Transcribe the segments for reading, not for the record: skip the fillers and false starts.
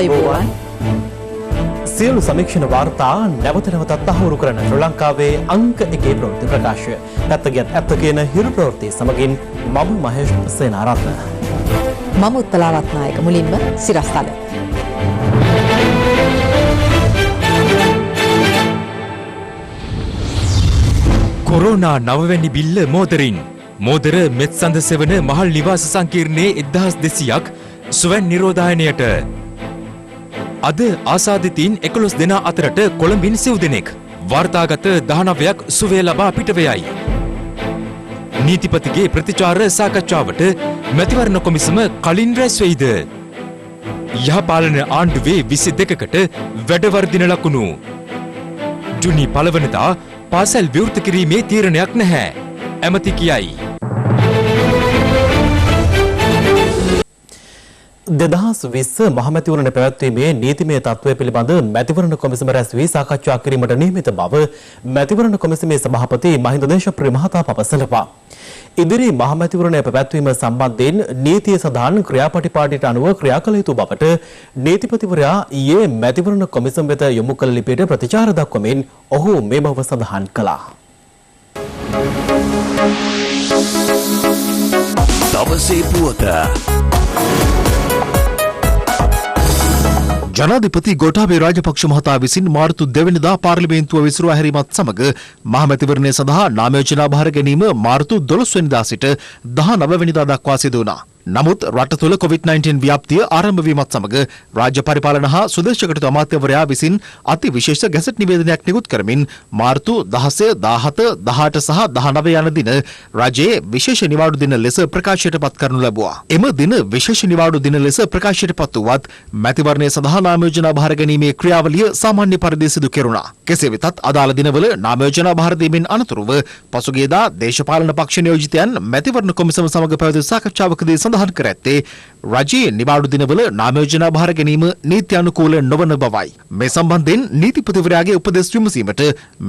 ආයුබෝවන්. සියලු සමීක්ෂණ වාර්තා නැවත නැවතත් තහවුරු කරන ශ්‍රී ලංකාවේ අංක 1 ප්‍රවෘත්ති ප්‍රකාශය. ඇත්ත කියන හිරු ප්‍රවෘත්ති සමගින් මම මහේෂ් සේනාරත්න. මම උත්තලා රත්නායක. මුලින්ම සිරස්තල. කොරෝනා 9 වැනි බිල්ල මෝදරින් මෝදර මෙත්සඳ සෙවන මහල් නිවාස සංකීර්ණයේ 1200ක් සුවැන් නිරෝධායනයට. අද ආසාදිතයින් 11 දෙනා අතරට කොළඹින් සිව් දෙනෙක්. වාර්තාගත 19ක් සුවය ලබා පිටවයයි. නීතිපතිගේ ප්‍රතිචාර සාකච්ඡාවට මැතිවරණ කොමිසම කලින් රැස් වෙයිද? යහපාලන ආණ්ඩුවේ 22කට වැඩවර්ධින ලකුණු. ජුනි 1 වෙනිදා පාසල් විවෘත කිරීමේ තීරණයක් නැහැ. ඇමති කියයි. 2020 මහමැතිවරණ පැවැත්වීමේ නීතිමය තත්ත්වය පිළිබඳ මැතිවරණ කොමිසම රැස් වී සාකච්ඡා කිරීමට නියමිත බව මැතිවරණ කොමිසමේ සභාපති මහින්ද දේශප්‍රිය මහතා පවසනවා. ඉදිරි මහමැතිවරණය පැවැත්වීම සම්බන්ධයෙන් නීතිය සඳහන් ක්‍රියාපටිපාටියට අනුව ක්‍රියා කළ යුතු බවට නීතිපතිවරයා ඊයේ මැතිවරණ කොමිසම වෙත යොමු කළ ලිපියට ප්‍රතිචාර දක්වමින් ඔහු මේ බව සඳහන් කළා. දවසේ පුවත ජනාධිපති ගෝඨාභය රාජපක්ෂ මහතා විසින් මාර්තු 2 වෙනිදා පාර්ලිමේන්තුව විසිරුවා හැරීමත් සමග මහමැතිවරණය සඳහා නාම යෝජනා බාර ගැනීම මාර්තු 12 වෙනිදා සිට 19 වෙනිදා දක්වා සිදු වුණා. නමුත් රට තුළ COVID-19 ව්‍යාප්තිය ආරම්භ වීමත් සමග රාජ්‍ය පරිපාලන හා ස්වදේශ කටයුතු අමාත්‍යවරයා විසින් අති විශේෂ ගැසට් නිවේදනයක් නිකුත් කරමින් මාර්තු 16, 17, 18 සහ 19 යන දින රජයේ විශේෂ නිවාඩු දින ලෙස ප්‍රකාශයට පත් කරනු ලැබුවා. එම දින විශේෂ නිවාඩු දින ලෙස ප්‍රකාශයට පත් වුවත් මැතිවරණය සඳහා නාම යෝජනා බාර ගැනීමේ ක්‍රියාවලිය සාමාන්‍ය පරිදි සිදු කෙරුණා. කෙසේ වෙතත් අදාළ දිනවල නාම යෝජනා බාර දීමෙන් අනතුරුව පසුගියදා දේශපාලන පක්ෂ නියෝජිතයන් මැතිවරණ කොමිසම සමග පැවති සාකච්ඡාවකදී සඳහන් කර ඇත්තේ රජයේ නිවාඩු දිනවල නාම යෝජනා බාර ගැනීම නීති අනුකූල නොවන බවයි. මේ සම්බන්ධයෙන් නීතිපතිවරයාගේ උපදෙස් විමසීමට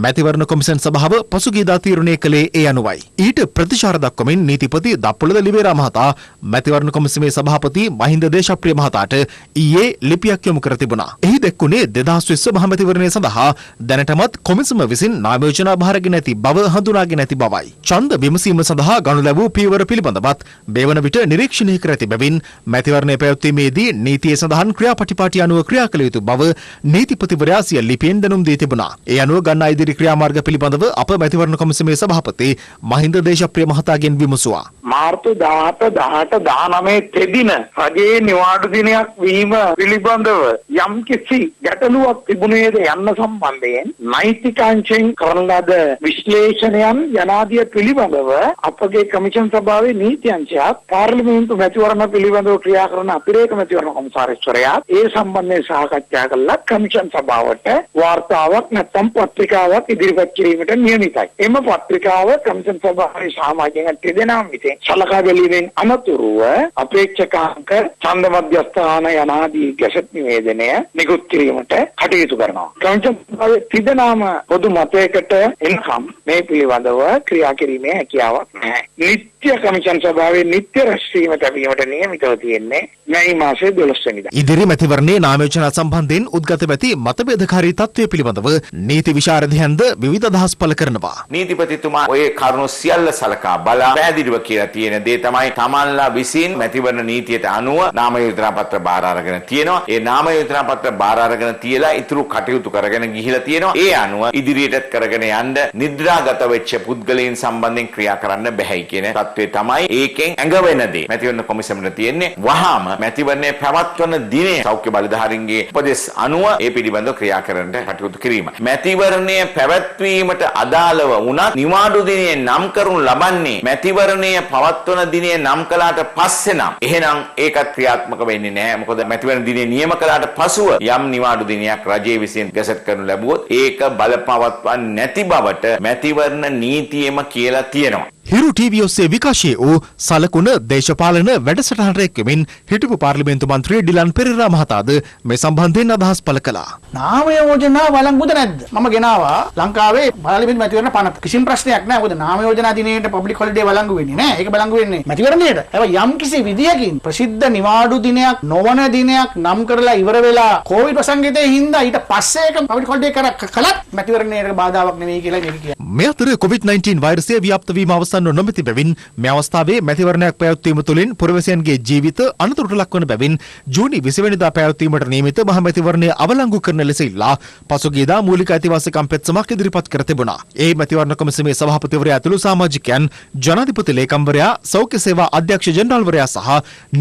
මැතිවරණ කොමිසම් සභාව පසුගියදා තීරණය කළේ ඒ අනුවයි. ඊට ප්‍රතිචාර දක්වමින් නීතිපති දප්පුලද ලිබේරා මහතා මැතිවරණ කොමිසමේ සභාපති මහින්ද දේශප්‍රිය මහතාට ඊයේ ලිපියක් යොමු කර තිබුණා. එහි දැක්වුණේ 2020 මහමැතිවරණය සඳහා දැනටමත් කොමිසම විසින් නාම යෝජනා බාරගෙන ඇති බව හඳුනාගෙන ඇති බවයි. ඡන්ද විමසීම සඳහා ගනු ලැබූ පියවර පිළිබඳවත් බේවන විට නිරීක්ෂණය කර ඇති බැවින් මැතිවරණය පැවැත්වීමේදී නීතිය සඳහන් ක්‍රියාපටිපාටි අනුව ක්‍රියා කළ යුතු බව නීතිපතිවරයා සිය ලිපියෙන් දැනුම් දී තිබුණා. ඒ අනුව ගන්නා ඉදිරි ක්‍රියාමාර්ග පිළිබඳව අප මැතිවරණ කොමිසමේ සභාපති මහින්ද දේශප්‍රිය මහතාගෙන් විමසුවා. මාර්තු 17, 18, 19 තෙදින රජයේ නිවාඩු දිනයක් වීම පිළිබඳව යම්කිසි ගැටලුවක් තිබුණේද යන්න සම්බන්ධයෙන් නෛතිකාංශයෙන් කරන ලද විශ්ලේෂණයන් යනාදිය පිළිබඳව අපගේ කමිෂන් සභාවේ නීති අංශයත් පාර්ලිමේන්තු මැතිවරණ පිළිබඳව ක්‍රියා කරන අපිරේක මැතිවරණ කොමසාරිස්වරයා ඒ සම්බන්ධයෙන් සාකච්ඡා කළා. කමිෂන් සභාවට වාර්තාවක් නැත්නම් පත්‍රිකාවක් ඉදිරිපත් කිරීමට නියමිතයි. එම පත්‍රිකාව කමිෂන් සභාවේ සමාජයෙන් දෙදෙනාම විසින් සලකා බැලීමෙන් අනතුරුව අපේක්ෂකාංක ඡන්ද මධ්‍යස්ථාන යනාදී ගැසට් නිවේදනය නිකුත් කිරීමට කටයුතු කරනවා. කමිෂන් සභාවේ තිදෙනාම පොදු මතයකට එනකම් මේ පිළිබඳව ක්‍රියා කිරීමේ හැකියාවක් නැහැ. නිත්‍ය කමිෂන් සභාවේ නිත්‍ය රැස්වීම තැබීමට නියමිතව තියෙන්නේ මැයි මාසයේ 12 වෙනිදා. ඉදිරි මැතිවරණයේ නාම යෝජනා සම්බන්ධයෙන් උද්ගත වෙති මතභේදකාරී තත්ත්වය පිළිබඳව නීති විශාරදයන්ද විවිධ අදහස් පළ කරනවා. නීතිපතිතුමා ඔය කරුණු සියල්ල සලකා බලා පැහැදිලිව කියලා තියෙන දේ තමයි තමන්ලා විසින් මැතිවරණ නීතියට අනුව නාම යෝජනා පත්‍ර බාර අරගෙන තියෙනවා. ඒ නාම යෝජනා පත්‍ර බාර අරගෙන තියලා ඉතුරු කටයුතු කරගෙන ගිහිලා තියෙනවා. ඒ අනුව ඉදිරියටත් කරගෙන යන්න නිද්‍රාගත වෙච්ච පුද්ගලයන් සම්බන්ධයෙන් ක්‍රියා කරන්න බැහැයි කියන තත්ත්වය තමයි ඒකෙන් ඇඟ වෙන දේ. මැතිවරණ කොමිසමට තියෙන්නේ වහාම මැතිවරණය පැවැත්වන දිනේ සෞඛ්‍ය බලධාරීන්ගේ උපදෙස් අනුව ඒ පිළිබඳව ක්‍රියා කරන්නට කටයුතු කිරීම. මැතිවරණය පැවැත්වීමට අදාළව වුණත් නිවාඩු දිනේ නම් කරනු ලබන්නේ මැතිවරණය පවත්වන දිනේ නම් කළාට පස්සේ නම් එහෙනම් ඒකත් ක්‍රියාත්මක වෙන්නේ නැහැ. මොකද මැතිවරණ දිනේ නියම කළාට පසුව යම් නිවාඩු දිනයක් රජයේ විසින් ගැසට් කරනු ලැබුවොත් ඒක බලපවත්වන්නේ නැති බවට මැතිවරණ නීතියෙම කියලා තියෙනවා. හිරු ටීවී ඔස්සේ විකාශය වූ සලකුණ දේශපාලන වැඩසටහනට එක්වමින් හිටපු පාර්ලිමේන්තු මන්ත්‍රී ඩිලන් පෙරේරා මහතාද මේ සම්බන්ධයෙන් අදහස් පළ කළා. නාම යෝජනා වළංගුද නැද්ද? මම ගෙනාවා ලංකාවේ පාර්ලිමේන්තු මැතිවරණ 50 කිසිම ප්‍රශ්නයක් නැහැ. මොකද නාම යෝජනා දිනේට පබ්ලික් හොලිඩේ වළංගු වෙන්නේ නැහැ. ඒක වළංගු වෙන්නේ මැතිවරණයට. හැබැයි යම් කිසි විදියකින් ප්‍රසිද්ධ නිවාඩු දිනයක් නොවන දිනයක් නම් කරලා ඉවර වෙලා කොවිඩ් ප්‍රසංගිතේ හින්දා ඊට පස්සේ ඒක පබ්ලික් හොලිඩේ කළත් මැතිවරණයට බාධාවක් නෙවෙයි කියලා මේක කියන්නේ. මේ අතර COVID-19 වෛරසය ව්‍යාප්ත වීම අවසන් නොමැති බැවින් මේ අවස්ථාවේ මැතිවරණයක් පැවැත්වීම තුළින් පුරවැසියන්ගේ ජීවිත අනතුරට ලක්වන බැවින් ජූනි 20 වෙනිදා පැවැත්වීමට නියමිත මහ මැතිවරණය අවලංගු කරන ලෙස ඉල්ලා පසුගියදා මූලික අයිතිවාසිකම් පෙත්සමක් ඉදිරිපත් කර තිබුණා. ඒ මැතිවරණ කොමිසමේ සභාපතිවරයා ඇතුළු සමාජිකයන්, ජනාධිපති ලේකම්වරයා, සෞඛ්‍ය සේවා අධ්‍යක්ෂ ජෙනරාල්වරයා සහ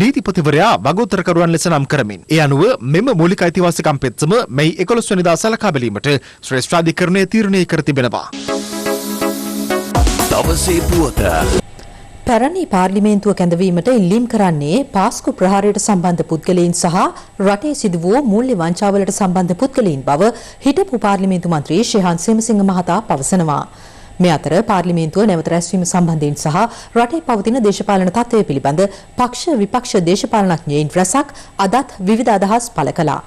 නීතිපතිවරයා වගඋත්තරකරුවන් ලෙස නම් කරමින් ඒ අනුව මෙම මූලික අයිතිවාසිකම් පෙත්සම මැයි 11 වෙනිදා සලකා බැලීමට ශ්‍රේෂ්ඨාධිකරණය තීරණය කර තිබෙනවා. දවසේ පුවත පැරණි පාර්ලිමේන්තුව කැඳවීමට ඉල්ලීම් කරන්නේ පාස්කු ප්‍රහාරයට සම්බන්ධ පුද්ගලයන් සහ රටේ සිදු වූ මූල්‍ය වංචාවලට සම්බන්ධ පුද්ගලයන් බව හිටපු පාර්ලිමේන්තු මන්ත්‍රී ශේහාන් සේමසිංහ මහතා පවසනවා. මේ අතර පාර්ලිමේන්තුව නැවත රැස්වීම සම්බන්ධයෙන් සහ රටේ පවතින දේශපාලන තත්ත්වය පිළිබඳ පක්ෂ විපක්ෂ දේශපාලනඥයින් රැසක් අදත් විවිධ අදහස් පළ කළා.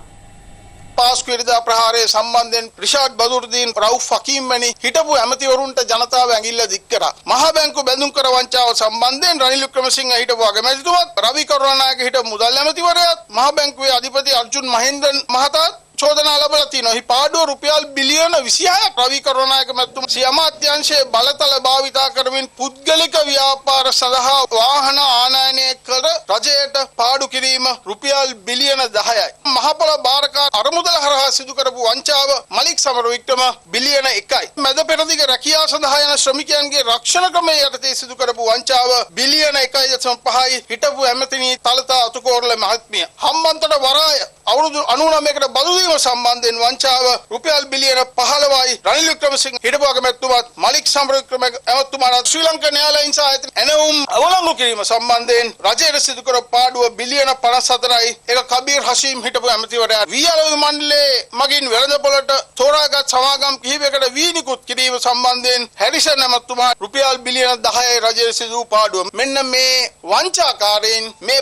පාස්කු ඉරිදා ප්‍රහාරයේ සම්බන්ධයෙන් රිෂාඩ් බදුරුදීන්, රවුෆ් හකීම් වැනි හිටපු ඇමතිවරුන්ට ජනතාව ඇඟිල්ල දික් කරා. මහා බැංකු බැඳුම් කර වංචාව සම්බන්ධයෙන් රනිල් වික්‍රමසිංහ හිටපු අගමැතිතුමත්, රවි කරුණානායක හිටපු මුදල් ඇමතිවරයාත්, මහා බැංකුවේ අධිපති අර්ජුන් මහින්දන් මහතාත් චෝදනා ලැබලා තියෙනවා. හි පාඩුව රුපියල් බිලියන 26ක් රවි කරුණානායක මැතිතුමා සිය අමාත්‍යාංශයේ බලතල භාවිතා කරමින් පුද්ගලික ව්‍යාපාර සඳහා වාහන ආනයනය කර රජයට පාඩු කිරීම රුපියල් බිලියන 10යි. මහපොළ බාරකාර අරමුදල හරහා සිදු කරපු වංචාව මලික් සමරවික්‍රම බිලියන 1යි. මැද පෙරදිග රැකියාව සඳහා යන ශ්‍රමිකයන්ගේ රක්ෂණ ක්‍රමයේ යටතේ සිදු කරපු වංචාව බිලියන 1.5යි. හිටපු ඇමතිනී තලතා අතුකෝරළ මහත්මිය. හම්බන්තොට වරාය අවුරුදු 99කට බදු දීම සම්බන්ධයෙන් වංචාව රුපියල් බිලියන 15යි. රනිල් වික්‍රමසිංහ හිටපු අගමැතිතුමාත් මලික් සමරවික්‍රම ඇමතුමාත් ශ්‍රී ලංකා න්‍යායාලය ආයතන එනවුම් අවලංගු කිරීම සම්බන්ධයෙන් රජයට සිදු කර පාඩුව බිලියන 54යි. ඒක කබීර් හෂීම් හිටපු ඇමතිවරයා වීඅලවි මණ්ඩලයේ මගින් වෙළඳපොළට තෝරාගත් සමාගම් කිහිපයකට වී නිකුත් කිරීම සම්බන්ධයෙන් හැරිසන් ඇමතුමා රුපියල් බිලියන 10යි රජයට සිදු පාඩුව. මෙන්න මේ වංචාකාරයෙන් මේ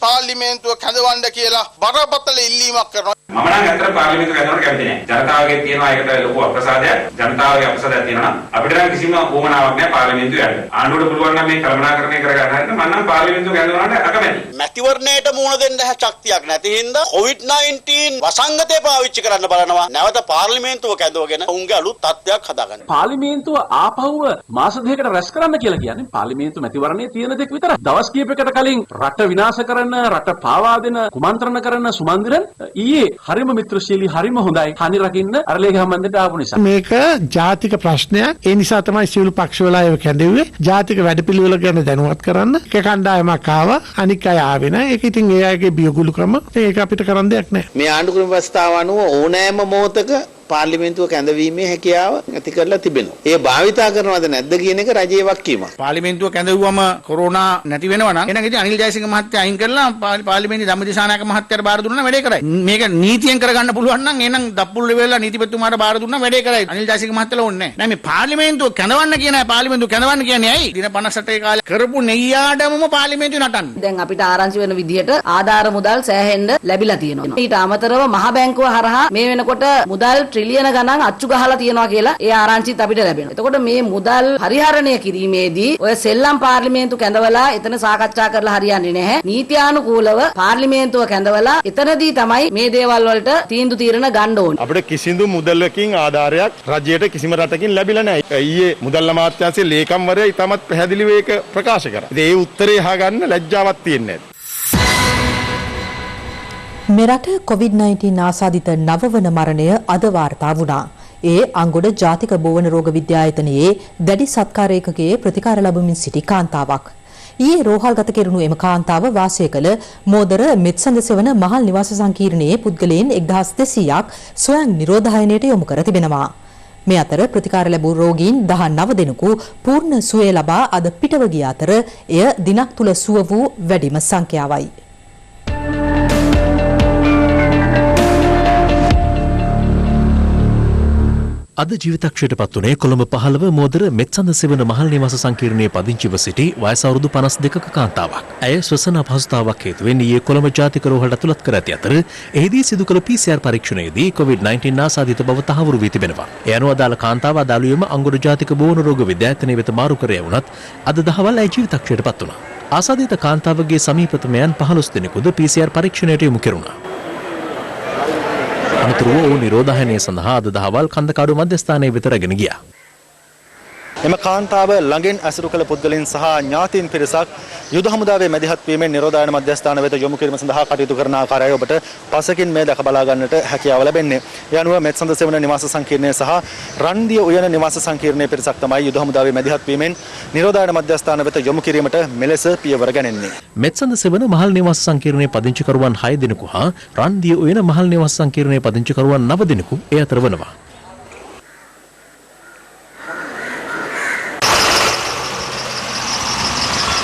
පාර්ලිමේන්තුව කැඳවන්න කියලා බරපතල ඉල්ලීමක් කරනවා. මම නම් අතර පාර්ලිමේන්තුව කැඳවන්න කැමති නැහැ. ජනතාවගේ තියෙනවා ඒකට ලොකු අප්‍රසාදයක්. ජනතාවගේ අප්‍රසාදයක් තියෙනවා. අපිට නම් කිසිම උවමනාවක් නැහැ පාර්ලිමේන්තුවේ යන්න. ආණ්ඩුවට පුළුවන් නම් මේ කළමනාකරණය කරගන්න හැටි මම නම් පාර්ලිමේන්තුව කැඳවන්නට අකමැතියි. මැතිවරණයට මුහුණ දෙන්න ශක්තියක් නැති හින්දා COVID-19 වසංගතය පාවිච්චි කරන්න බලනවා. නැවත පාර්ලිමේන්තුව කැඳවගෙන උන්ගේ අලුත් තත්ත්වයක් හදාගන්න. පාර්ලිමේන්තුව ආපහුව මාස දෙකකට රැස් කරන්න කියලා කියන්නේ පාර්ලිමේන්තු මැතිවරණයේ තියෙන දෙයක් විතරයි. දවස් කිහිපයකට කලින් රට විනාශ කරන, රට පාවා දෙන, කුමන්ත්‍රණ කරන සුමන්දිරන් ඊයේ හරිම මිත්‍රශීලී හරිම හොඳයි. හනි රකින්න අරලේ ගහමන්දට ආපු නිසා. මේක ජාතික ප්‍රශ්නයක්. ඒ නිසා තමයි සිවිල් පක්ෂවල ඒව කැඳෙව්වේ. ජාතික වැඩපිළිවෙල ගැන දැනුවත් කරන්න. එක කණ්ඩායමක් ආවා, අනික් අය ආවේ නැහැ. ඒක ඉතින් ඒ අයගේ බියගුළු ක්‍රම. ඒක අපිට කරන්න දෙයක් නැහැ. මේ ආණ්ඩු ක්‍රම ව්‍යවස්ථාව අනුව ඕනෑම මොහොතක පාර්ලිමේන්තුව කැඳවීමේ හැකියාව ඇති කරලා තිබෙනවා. ඒ භාවිතා කරනවද නැද්ද කියන එක රජයේ වක්කීමක්. පාර්ලිමේන්තුව කැඳවුවම කොරෝනා නැති වෙනවා නම් එහෙනම් ඉතින් අනිල් ජයසිංහ මහත්තයා අයින් කරලා පාර්ලිමේන්තු ධම්මදිසානායක මහත්තයාට බාර දුන්නා වැඩේ කරයි. මේක නීතියෙන් කරගන්න පුළුවන් නම් එහෙනම් දප්පුල් වෙලා නීතිපතිතුමාට බාර දුන්නා වැඩේ කරයි. අනිල් ජයසිංහ මහත්තයාලා ඕනේ නැහැ. මේ පාර්ලිමේන්තුව කැඳවන්න කියන අය පාර්ලිමේන්තුව කැඳවන්න කියන්නේ ඇයි? දින 58 කාලේ කරපු නෙయ్యාඩමම පාර්ලිමේන්තුව නටන්නේ. දැන් අපිට ආරංචි වෙන විදිහට ආධාර මුදල් සෑහෙන්න ලැබිලා තියෙනවා. ඊට අමතරව මහ බැංකුව හරහා මේ වෙනකොට මුදල් ට්‍රිලියන ගණන් අච්චු ගහලා තියෙනවා කියලා ඒ ආරංචිත් අපිට ලැබෙනවා. එතකොට මේ මුදල් පරිහරණය කිරීමේදී ඔය සෙල්ලම් පාර්ලිමේන්තු කැඳවලා එතන සාකච්ඡා කරලා හරියන්නේ නැහැ. නීත්‍යානුකූලව පාර්ලිමේන්තුව කැඳවලා එතනදී තමයි මේ දේවල් වලට තීන්දුව తీරන ගන්න ඕනේ. අපිට කිසිදු මුදලකින් ආධාරයක් රජයට කිසිම රටකින් ලැබිලා නැහැ. ඊයේ මුදල් අමාත්‍යාංශයේ ලේකම්වරයා ඉතාමත් පැහැදිලිව ඒක ප්‍රකාශ කරා. ඉතින් ඒ උත්තරේ අහගන්න ලැජ්ජාවක් තියෙන්නේ නැහැ. මෙරට COVID-19 ආසාදිත නවවන මරණය අද වාර්තා වුණා. ඒ අංගොඩ ජාතික බෝවන රෝග විද්‍යායතනයේ දැඩි සත්කාරයකගේ ප්‍රතිකාර ලැබමින් සිටි කාන්තාවක්. ඊයේ රෝහල්ගත කෙරුණු එම කාන්තාව වාසය කළ මෝදර මෙත්සඳ සෙවන මහල් නිවාස සංකීර්ණයේ පුද්ගලයන් 1200ක් ස්වයං නිරෝධායනයට යොමු කර තිබෙනවා. මේ අතර ප්‍රතිකාර ලැබූ රෝගීන් 19 දෙනෙකු පූර්ණ සුවය ලබා අද පිටව ගිය අතර එය දිනක් තුල සුව වූ වැඩිම සංඛ්‍යාවයි. අද ජීවිතක්ෂයට පත් වුණේ කොළඹ 15 මෝදර මෙත්සඳ සෙවන මහල් නිවාස සංකීර්ණයේ පදිංචිව සිටි වයස අවුරුදු 52ක කාන්තාවක්. ඇය ශ්වසන අපහසුතාවක් හේතුවෙන් ඊයේ කොළඹ ජාතික රෝහලට ඇතුළත් කර ඇති අතර එහිදී සිදු කළ PCR පරීක්ෂණයේදී COVID-19 ආසාදිත බව තහවුරු වී තිබෙනවා. ඒ අනුව අදාළ කාන්තාව අදාළුවේම අංගොඩ ජාතික බෝවන රෝග විද්‍යායතනය වෙත මාරු කර යවුණත් අද දහවල් ඇය ජීවිතක්ෂයට පත් වුණා. ආසාදිත කාන්තාවගේ සමීපතමයන් 15 දෙනෙකුද PCR පරීක්ෂණයට යොමු කෙරුණා. අනතුරුව ඔවුන් නිරෝධායනය සඳහා අද දහවල් කන්දකාඩු මධ්‍යස්ථානයේ වෙත රැගෙන ගියා. එම කාන්තාව ළඟින් ඇසුරු කළ පුද්ගලයන් සහ ඥාතීන් පිරිසක් යුද හමුදාවේ මැදිහත් වීමෙන් නිරෝධායන මධ්‍යස්ථාන වෙත යොමු කිරීම සඳහා කටයුතු කරන ආකාරය ඔබට පසකින් මේ දැක බලා ගන්නට හැකියාව ලැබෙන්නේ. ඒ අනුව මෙත්සඳ සෙවන නිවාස සංකීර්ණය සහ රන්දිය උයන නිවාස සංකීර්ණයේ පිරිසක් තමයි යුද හමුදාවේ මැදිහත් වීමෙන් නිරෝධායන මධ්‍යස්ථාන වෙත යොමු කිරීමට මෙලෙස පියවර ගන්නේ. මෙත්සඳ සෙවන මහල් නිවාස සංකීර්ණයේ පදිංචිකරුවන් 6 දෙනෙකු හා රන්දිය උයන මහල් නිවාස සංකීර්ණයේ පදිංචිකරුවන් 9 දෙනෙකු ඒ අතර වනවා.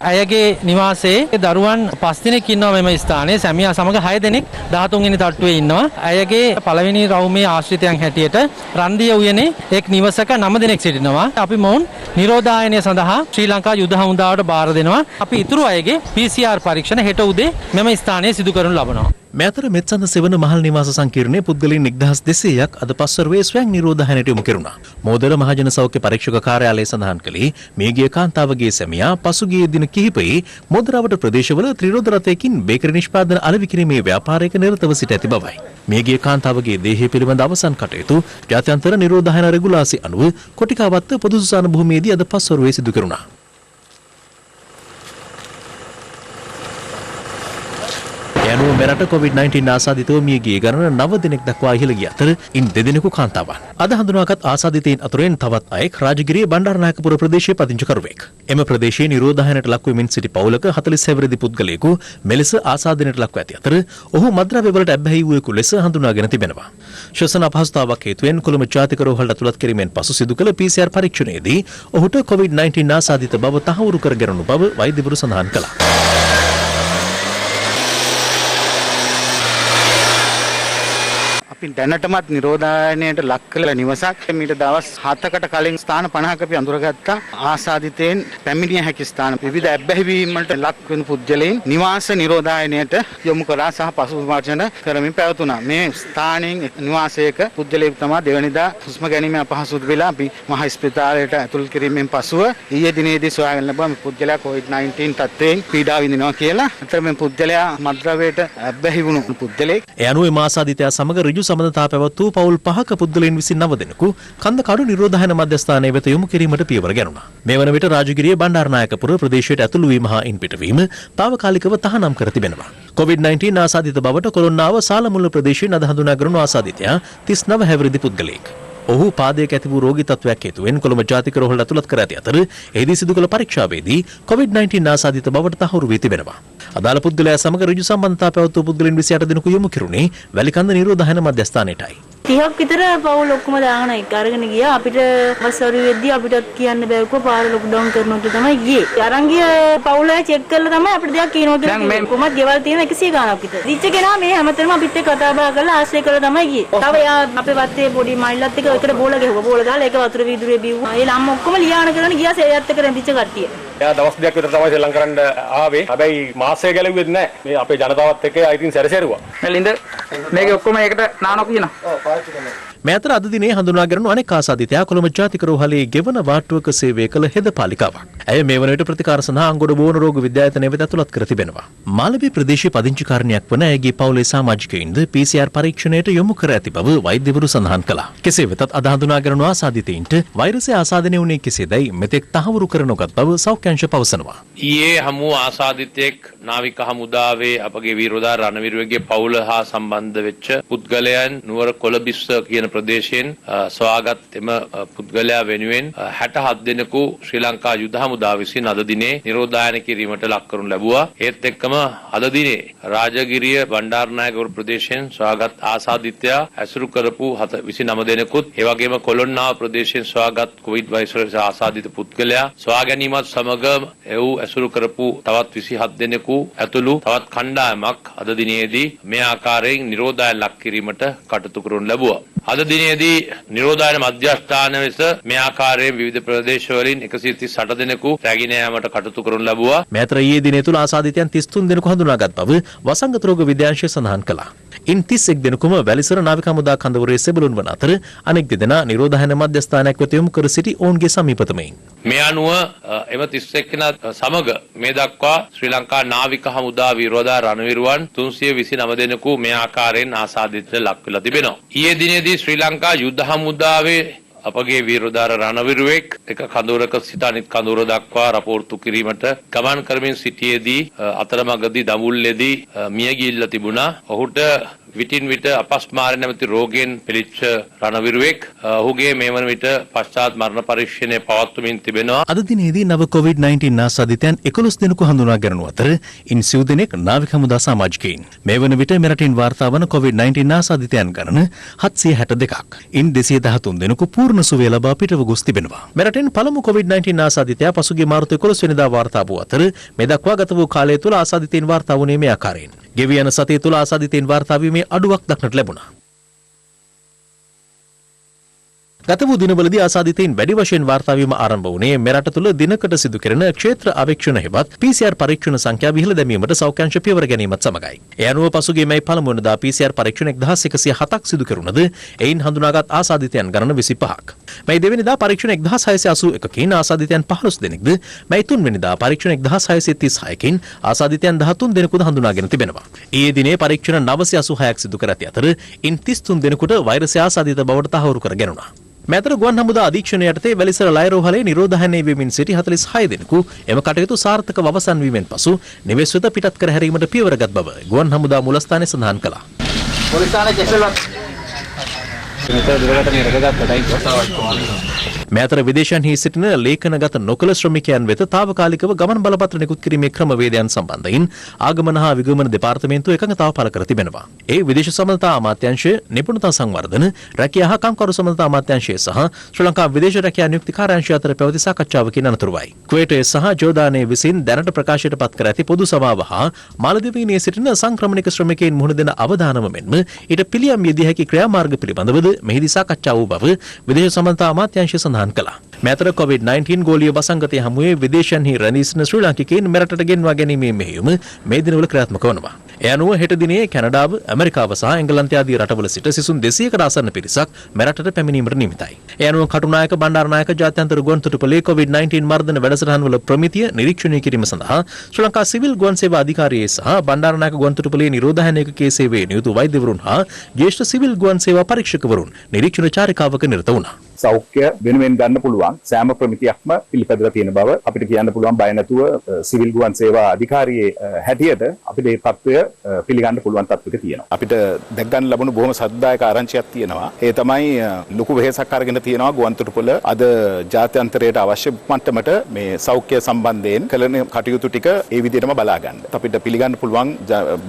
ඇයගේ නිවාසයේ දරුවන් 5 දෙනෙක් ඉන්නවා මෙම ස්ථානයේ. සැමියා සමග 6 දෙනෙක් 13 වෙනි තට්ටුවේ ඉන්නවා. ඇයගේ පළවෙනි රවුමේ ආශ්‍රිතයන් හැටියට රන්දිය උයනේ එක් නිවසක 9 දෙනෙක් සිටිනවා. අපි මොවුන් නිරෝධායනය සඳහා ශ්‍රී ලංකා යුද හමුදාවට බාර දෙනවා. අපි ඉතුරු අයගේ PCR පරීක්ෂණ හෙට උදේ මෙම ස්ථානයේ සිදු කරනු ලබනවා. මේ අතර මෙත්සඳ සෙවන මහල් නිවාස සංකීර්ණයේ පුද්ගලයන් 1200ක් අද පස්වරුවේ ස්වයං නිරෝධායනයට යොමු කෙරුණා. මෝදර මහජන සෞඛ්‍ය පරීක්ෂක කාර්යාලය සඳහන් කළේ මේගිය කාන්තාවගේ සැමියා පසුගිය දින කිහිපයේ මොදරවට ප්‍රදේශවල ත්‍රිරෝද රථයකින් බේකරි නිෂ්පාදන අලෙවි කිරීමේ ව්‍යාපාරයක නිරතව සිට ඇති බවයි. මේගිය කාන්තාවගේ දේහය පිළිබඳ අවසන් කටයුතු ජාත්‍යන්තර නිරෝධායන රෙගුලාසි අනුව කොටිකාවත්ත පොදු සුසාන භූමියේදී අද පස්වරුවේ සිදු කෙරුණා. යනුව මෙරට COVID-19 ආසාදිතව මිය ගිය ගණන 9 දෙනෙක් දක්වා ඉහළ ගිය අතර ඉන් 2 දෙනෙකු කාන්තාවන්. අද හඳුනාගත් ආසාදිතයින් අතුරෙන් තවත් අයෙක් රාජගිරිය බණ්ඩාරනායකපුර ප්‍රදේශයේ පදිංචිකරුවෙක්. එම ප්‍රදේශයේ නිරෝධායනයට ලක් වෙමින් සිටි පවුලක 46 වෙනිදි පුද්ගලයෙකු මෙලෙස ආසාදනයට ලක්ව ඇති අතර ඔහු මද්‍රව්‍ය වලට ඇබ්බැහි වූයෙකු ලෙස හඳුනාගෙන තිබෙනවා. ශ්වසන අපහසුතාවක් හේතුවෙන් කොළඹ ජාතික රෝහලට ඇතුළත් කිරීමෙන් පසු සිදු කළ PCR පරීක්ෂණයේදී ඔහුට COVID-19 ආසාදිත බව තහවුරු කර ගැනුණු බව වෛද්‍යවරු සඳහන් කළා. අපි දැනටමත් නිරෝධායනයට ලක් කළ නිවසක් මීට දවස් 7කට කලින් ස්ථාන 50ක අපි අඳුරගත්තා. ආසාදිතයෙන් පැමිණිය හැකි ස්ථාන විවිධ ඇබ්බැහිවීමකට ලක් වෙන පුද්ගලයන් නිවාස නිරෝධායනයට යොමු කළා සහ පසු විමර්ශන කරමින් පැවතුණා. මේ ස්ථානයෙන් නිවාසයක පුද්ගලයෙකු තමයි දෙවනිදා හුස්ම ගැනීම අපහසුතාව වෙලා අපි මහ ස්පිතාලයට ඇතුල් කිරීමෙන් පසුව ඊයේ දිනේදී සොයාගෙන ලැබුවා මේ පුද්ගලයා COVID-19 තත්ත්වයෙන් පීඩා විඳිනවා කියලා. අතර මේ පුද්ගලයා මද්‍රව්‍යයට ඇබ්බැහි වුණු පුද්ගලෙක්. ඒ අනුව මේ ආසාදිතයා සමග ඍජු සම්බන්ධතා පැවැත් වූ පවුල් 5ක පුද්ගලයන් විසින් 9 දෙනෙකු කන්දකාඩු නිරෝධායන මධ්‍යස්ථානයේ වෙත යොමු කිරීමට පියවර ගැනුණා. මේ වන විට රාජගිරිය බණ්ඩාරනායකපුර ප්‍රදේශයට ඇතුළු වීම හා ඉන් පිටවීම తాවකාලිකව තහනම් කර තිබෙනවා. COVID-19 ආසාදිත බවට කොළොන්නාව සාලමුල්ල ප්‍රදේශයෙන් අද හඳුනාගනු ආසාදිතයා 39 හැවිරිදි පුද්ගලයෙක්. ඔහු පාදයක ඇති වූ රෝගී තත්ත්වයක් හේතුවෙන් කොළඹ ජාතික රෝහලට ඇතුළත් කර ඇති අතර එහිදී සිදු කළ පරීක්ෂාවේදී COVID-19 ආසාදිත බවට තහවුරු වී තිබෙනවා. අදාළ පුද්ගලයා සමග ඍජු සම්බන්ධතා පැවැත් වූ පුද්ගලයන් 28 දෙනෙකු යොමු කෙරුණේ වැලිකන්ද නිරෝධායන මධ්‍යස්ථානයටයි. 30ක් විතර පවුල් ඔක්කොම දාගෙන අරගෙන ගියා. අපිට වසරු වෙද්දී අපිට කියන්න බැරිකෝ පාර ලොක්ඩවුන් කරනකොට තමයි ගියේ. අරන් ගිය පවුල චෙක් කරලා තමයි අපිට දෙයක් කියනවා කියලා. දැන් මේ කොහොමද ගෙවල් තියෙන 100 ගාණක් විතර. දිච්ච කෙනා මේ හැමතැනම අපිත් එක්ක කතා බහ කරලා ආශ්‍රය කරලා තමයි ගියේ. තව යා අපේ වත්තේ පොඩි මයිලත් එක්ක එකට බෝල ගැහුවා. බෝල දාලා ඒක වතුර වීදුරුවේ බිව්වා. ඒ ළම්ම ඔක්කොම ලියාන කරගෙන ගියා සේයත් එක්ක රැඳිච්ච කට්ටිය. එයා දවස් දෙකක් විතර තමයි ශ්‍රී ලංකාවට ආවේ. හැබැයි මාසය ගැලුවෙත් නැහැ. මේ අපේ ජනතාවත් එක්ක ඉතින් සැරසෙරුවා. මෙලින්ද මේක ඔක්කොම ඒකට නානවා කියනවා. ඔව් පාවිච්චි කරනවා. මේ අතර අද දිනේ හඳුනාගනු අනෙක් ආසාදිතයා කොළඹ ජාතික රෝහලේ ගෙවන වාට්ටුවක සේවය කළ හෙද පාලිකාවක්. ඇය මේ වන විට ප්‍රතිකාර සඳහා අංගොඩ බෝවන රෝග විද්‍යායතනය වෙත ඇතුළත් කර තිබෙනවා. මාළඹේ ප්‍රදේශයේ පදිංචිකාරණයක් වන ඇයගේ පවුලේ සමාජිකයින්ද PCR පරීක්ෂණයට යොමු කර ඇති බව වෛද්‍යවරු සඳහන් කළා. කෙසේ වෙතත් අද හඳුනාගනු ආසාදිතයින්ට වෛරසය ආසාදනය වුණේ කෙසේදයි මෙතෙක් තහවුරු කර නොගත් බව සෞඛ්‍ය අංශ පවසනවා. ඊයේ හමු ආසාදිතයෙක් නාවික හමුදාවේ අපගේ වීරෝදා රණවිරුවගේ පවුල හා සම්බන්ධ වෙච්ච පුද්ගලයන් නුවර කොළඹිස්ස කියන ප්‍රදේශයෙන් සොයාගත් එම පුද්ගලයා වෙනුවෙන් 67 දෙනෙකු ශ්‍රී ලංකා යුද හමුදාව විසින් අද දිනේ නිරෝධායන කිරීමට ලක් කරනු ලැබුවා. ඒත් එක්කම අද දිනේ රාජගිරිය බණ්ඩාරනායකපුර ප්‍රදේශයෙන් සොයාගත් ආසාදිතයා ඇසුරු කරපු 29 දෙනෙකුත් ඒ වගේම කොළොන්නාව ප්‍රදේශයෙන් සොයාගත් කොවිඩ් වෛරස් ආසාදිත පුද්ගලයා සොයා ගැනීමත් සමග එව් ඇසුරු කරපු තවත් 27 දෙනෙකු ඇතුළු තවත් කණ්ඩායමක් අද දිනේදී මේ ආකාරයෙන් නිරෝධායන ලක් කිරීමට කටයුතු කරනු ලැබුවා. අද දිනේදී නිරෝධායන මධ්‍යස්ථාන ලෙස මේ ආකාරයේ විවිධ ප්‍රදේශවලින් 138 දෙනෙකු රැගෙන යාමට කටයුතු කරනු ලැබුවා. මේ අතර ඊයේ දිනේ තුල ආසාදිතයන් 33 දෙනෙකු හඳුනාගත් බව වසංගත රෝග විද්‍යාංශය සඳහන් කළා. ඉන් 31 දෙනෙකුම වැලිසර නාවික හමුදා කඳවුරේ සෙබළුන් වන අතර අනෙක් දෙදෙනා නිරෝධායන මධ්‍යස්ථානයක් වෙත යොමු කර සිටි ඔවුන්ගේ සමීපතමයින්. මේ අනුව එම 31 දෙනා සමග මේ දක්වා ශ්‍රී ලංකා නාවික හමුදා විරෝධා රණවිරුවන් 329 දෙනෙකු මේ ආකාරයෙන් ආසාදිතට ලක් වෙලා තිබෙනවා. ඊයේ දිනේදී ශ්‍රී ලංකා යුද්ධ හමුදාවේ අපගේ වීරෝදාර රණවිරුවෙක් එක කඳවුරක සිට අනිත් කඳවුර දක්වා රපෝර්තු කිරීමට ගමන් කරමින් සිටියේදී අතරමඟදී දඹුල්ලේදී මිය ගිහිල්ලා තිබුණා. ඔහුට විටින් විට අපස්මාරය නැමැති රෝගයෙන් පිළිච්ච රණවිරුවෙක් ඔහුගේ මේ වන විට පශ්චාත් මරණ පරීක්ෂණය පවත්වමින් තිබෙනවා. අද දිනේදී නව COVID-19 ආසාදිතයන් 11 දෙනෙකු හඳුනා ගැනීම අතර ඉන් 7 දෙනෙක් නාවික හමුදා සමාජිකයින්. මේ වන විට මෙරටින් වාර්තා වන COVID-19 ආසාදිතයන් ගණන 762ක්. ඉන් 213 දෙනෙකු පූර්ණ සුවය ලබා පිටව ගොස් තිබෙනවා. මෙරටින් පළමු COVID-19 ආසාදිතයා පසුගිය මාර්තු 11 වෙනිදා වාර්තා වූ අතර මේ දක්වා ගත වූ කාලය තුළ ආසාදිතයින් වාර්තා වුණේ මේ ආකාරයෙන්. ගෙවී යන සතිය තුළ ආසාදිතයින් වාර්තා වීමේ අඩුවක් දක්නට ලැබුණා. ගත වූ දිනවලදී ආසාදිතයින් වැඩි වශයෙන් වාර්තා වීම ආරම්භ වුණේ මෙරට තුළ දිනකට සිදු කෙරෙන ක්ෂේත්‍ර අවේක්ෂණ හෙවත් PCR පරීක්ෂණ සංඛ්‍යාව ඉහළ දැමීමට සෞඛ්‍ය අංශ පියවර ගැනීමත් සමගයි. ඒ අනුව පසුගිය මැයි පළමු වෙනිදා PCR පරීක්ෂණ 1107ක් සිදු කෙරුණද එයින් හඳුනාගත් ආසාදිතයන් ගණන 25ක්. මැයි දෙවැනිදා පරීක්ෂණ 1681කින් ආසාදිතයන් 15 දෙනෙක්ද, මැයි තුන්වෙනිදා පරීක්ෂණ 1636කින් ආසාදිතයන් 13 දෙනෙකුද හඳුනාගෙන තිබෙනවා. ඊයේ දිනේ පරීක්ෂණ 986ක් සිදු කර ඇති අතර ඉන් 33 දෙනෙකුට වෛරසය ආසාදිත බවට තහවුරු කර ගැනුණා. මෙතර ගුවන් හමුදා අධීක්ෂණය යටතේ වැලිසර ලයරෝහලේ නිරෝධායනය වෙමින් සිටි 46 දෙනෙකු එම කටයුතු සාර්ථකව අවසන් වීමෙන් පසු නිවෙස් වෙත පිටත් කර හැරීමට පියවරගත් බව ගුවන් හමුදා මුලස්ථානයේ සඳහන් කළා. මේ අතර විදේශයන්හි සිටින ලේඛනගත නොකළ ශ්‍රමිකයන් වෙත తాවකාලිකව ගමන් බලපත්‍ර නිකුත් කිරීමේ ක්‍රමවේදයන් සම්බන්ධයෙන් ආගමන හා විගමන දෙපාර්තමේන්තුව එකඟතාව පළ කර තිබෙනවා. ඒ විදේශ සම්බන්ධතා අමාත්‍යාංශය, නිපුණතා සංවර්ධන, රැකියා හා කම්කරු සම්බන්ධතා අමාත්‍යාංශය සහ ශ්‍රී ලංකා විදේශ රැකියා නියුක්ති කාර්යාංශය අතර පැවති සාකච්ඡාවකින් අනතුරුවයි. කුවේටයේ සහ ජෝර්දානයේ විසින් දැනට ප්‍රකාශයට පත් කර ඇති පොදු සභාව හා මාලදිවයිනේ සිටින සංක්‍රමණික ශ්‍රමිකයින් මුහුණ දෙන අවදානම මෙන්ම ඊට පිළියම් යෙදිය හැකි ක්‍රියාමාර්ග පිළිබඳවද මෙහිදී සාකච්ඡා වූ බව විදේශ සම්බන්ධතා අමාත්‍යාංශය සඳහන් කළා. මෙතර COVID-19 ගෝලීය වසංගතය හමුවේ විදේශයන්හි රැඳී සිටින ශ්‍රී ලාංකිකයින් මෙරටට ගෙන්වා ගැනීමේ මෙහෙයුම මේ දිනවල ක්‍රියාත්මක වනවා. ඒ අනුව හෙට දිනේ කැනඩාව, ඇමරිකාව සහ එංගලන්තය ආදී රටවල සිට සිසුන් 200කට ආසන්න පිරිසක් මෙරටට පැමිණීමට නියමිතයි. ඒ අනුව කටුනායක බණ්ඩාරනායක ජාත්‍යන්තර ගුවන්තොටුපළේ COVID-19 මර්ධන වැඩසටහන්වල ප්‍රමිතිය නිරීක්ෂණය කිරීම සඳහා ශ්‍රී ලංකා සිවිල් ගුවන් සේවා අධිකාරියේ සහ බණ්ඩාරනායක ගුවන්තොටුපළේ නිරෝධායන ඒකකයේ සේවයේ නියුතු වෛද්‍යවරුන් හා ජ්‍යෙෂ්ඨ සිවිල් ගුවන් සේවා පරීක්ෂකවරුන් නිරීක්ෂණ චාරිකාවක නිරත වුණා. සෞඛ්‍ය වෙනුවෙන් ගන්න පුළුවන් සෑම ප්‍රමිතියක්ම පිළිපැදලා තියෙන බව අපිට කියන්න පුළුවන්. බය නැතුව සිවිල් ගුවන් සේවා අධිකාරියේ හැටියට අපිට මේ තත්ත්වය පිළිගන්න පුළුවන් තත්ත්වයක තියෙනවා. අපිට දැක් ගන්න ලැබුණු බොහොම සද්දායක ආරංචියක් තියෙනවා. ඒ තමයි ලොකු වෙහෙසක් අරගෙන තියෙනවා ගුවන්තොටුපළ අද ජාත්‍යන්තරයට අවශ්‍ය මට්ටමට මේ සෞඛ්‍ය සම්බන්ධයෙන් කළ කටයුතු ටික ඒ විදිහටම බලා ගන්න. අපිට පිළිගන්න පුළුවන්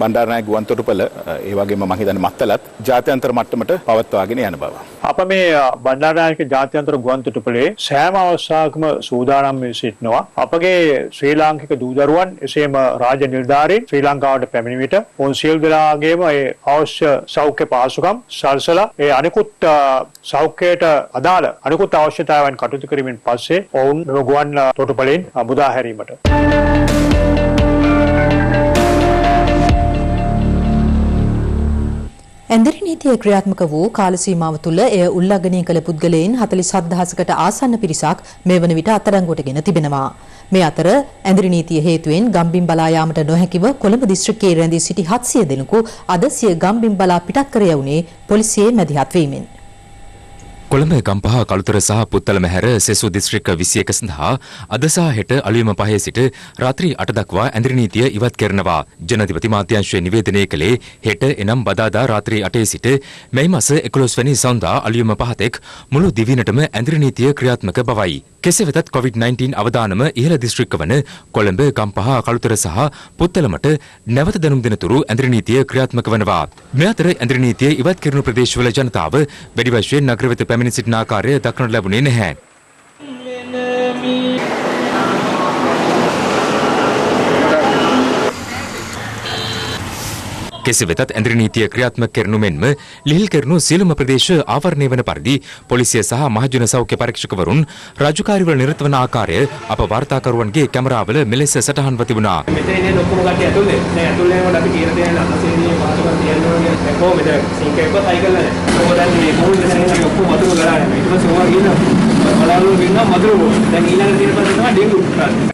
බණ්ඩාරනායක ගුවන්තොටුපළ ඒ වගේම මම හිතන්නේ මත්තලත් ජාත්‍යන්තර මට්ටමට පවත්වාගෙන යන බව. අප මේ බණ්ඩාරනායක ජාත්‍යන්තර ගුවන්තොටුපළේ සෑම අවස්ථාවකම සූදානම් වී සිටිනවා. අපගේ ශ්‍රී ලාංකික දූදරුවන් එසේම රාජ්‍ය නිලධාරීන් ශ්‍රී ලංකාවට පැමිණි විට ඔවුන් සියලු දෙනාගේම ඒ අවශ්‍ය සෞඛ්‍ය පහසුකම් සලසලා ඒ අනිකුත් සෞඛ්‍යයට අදාළ අනිකුත් අවශ්‍යතාවයන් කටයුතු කිරීමෙන් පස්සේ ඔවුන් ගුවන් තොටුපළෙන් මුදා හැරීමට ඇන්දරි නීතිය ක්‍රියාත්මක වූ කාල සීමාව තුළ එය උල්ලංඝනය කළ පුද්ගලයන් 47000කට ආසන්න පිරිසක් මේ වන විට අත්අඩංගුවටගෙන තිබෙනවා. මේ අතර ඇන්දරි නීතිය හේතුවෙන් ගම්බිම් බලා යාමට නොහැකිව කොළඹ දිස්ත්‍රික්කයේ රැඳී සිටි 700 දෙනෙකු අද සිය ගම්බිම් බලා පිටත් කර යවුනේ පොලිසියේ මැදිහත් වීමෙන්. කොළඹ ගම්පහ කළුතර සහ පුත්තලම හැර සෙසු දිස්ත්‍රික්ක 21 සඳහා අද සහ හෙට අලුයම 5 සිට රාත්‍රී 8 දක්වා ඇඳරි නීතිය ඉවත් කරනවා. ජනාධිපති මාධ්‍යාංශය නිවේදනය කළේ හෙට එනම් බදාදා රාත්‍රී 8 සිට මැයි මාස 11 වැනි සවුන්දා අලුයම 5 තෙක් මුළු දිවිනටම ඇඳරි නීතිය ක්‍රියාත්මක බවයි. කෙසේ වෙතත් COVID-19 අවදානම ඉහළ දිස්ත්‍රික්ක වන කොළඹ ගම්පහ කළුතර සහ පුත්තලමට නැවත දැනුම් දෙන තුරු ඇඳරි නීතිය ක්‍රියාත්මක වනවා. මේ අතර ඇඳරි නීතිය ඉවත් කරන ප්‍රදේශවල ජනතාව වැඩි වශයෙන් නගර වෙත පැමිණ සිටින ආකාරය දක්නට ලැබුණේ නැහැ. කෙසේ වෙතත් ඇඳරි නීතිය ක්‍රියාත්මක කරනු මෙන්ම ලිහිල් කරනු සියලුම ප්‍රදේශ ආවරණය වන පරිදි පොලිසිය සහ මහජන සෞඛ්‍ය පරීක්ෂකවරුන් රාජකාරිවල නිරත වන ආකාරය අප වාර්තාකරුවන්ගේ කැමරාවල මෙලෙස සටහන්ව තිබුණා. මෙතන ඉන්නේ ඔක්කොම කට්ටිය ඇතුළේ. දැන් ඇතුළේ යනකොට අපි කියලා දෙන අසේනිය වාසකම් තියන්නේ කොහොමද? සිංක එක සයිකල් නැහැ. ඕකෙන් මේ කෝල් දෙන්නේ ඔක්කොම වතුර ගලාගෙන. ඊට පස්සේ ඕවා ගිහින් බලවලු ගිහින් වතුර බෝ. දැන් ඊළඟ දින පස්සේ තමයි ඩෙන්ගු.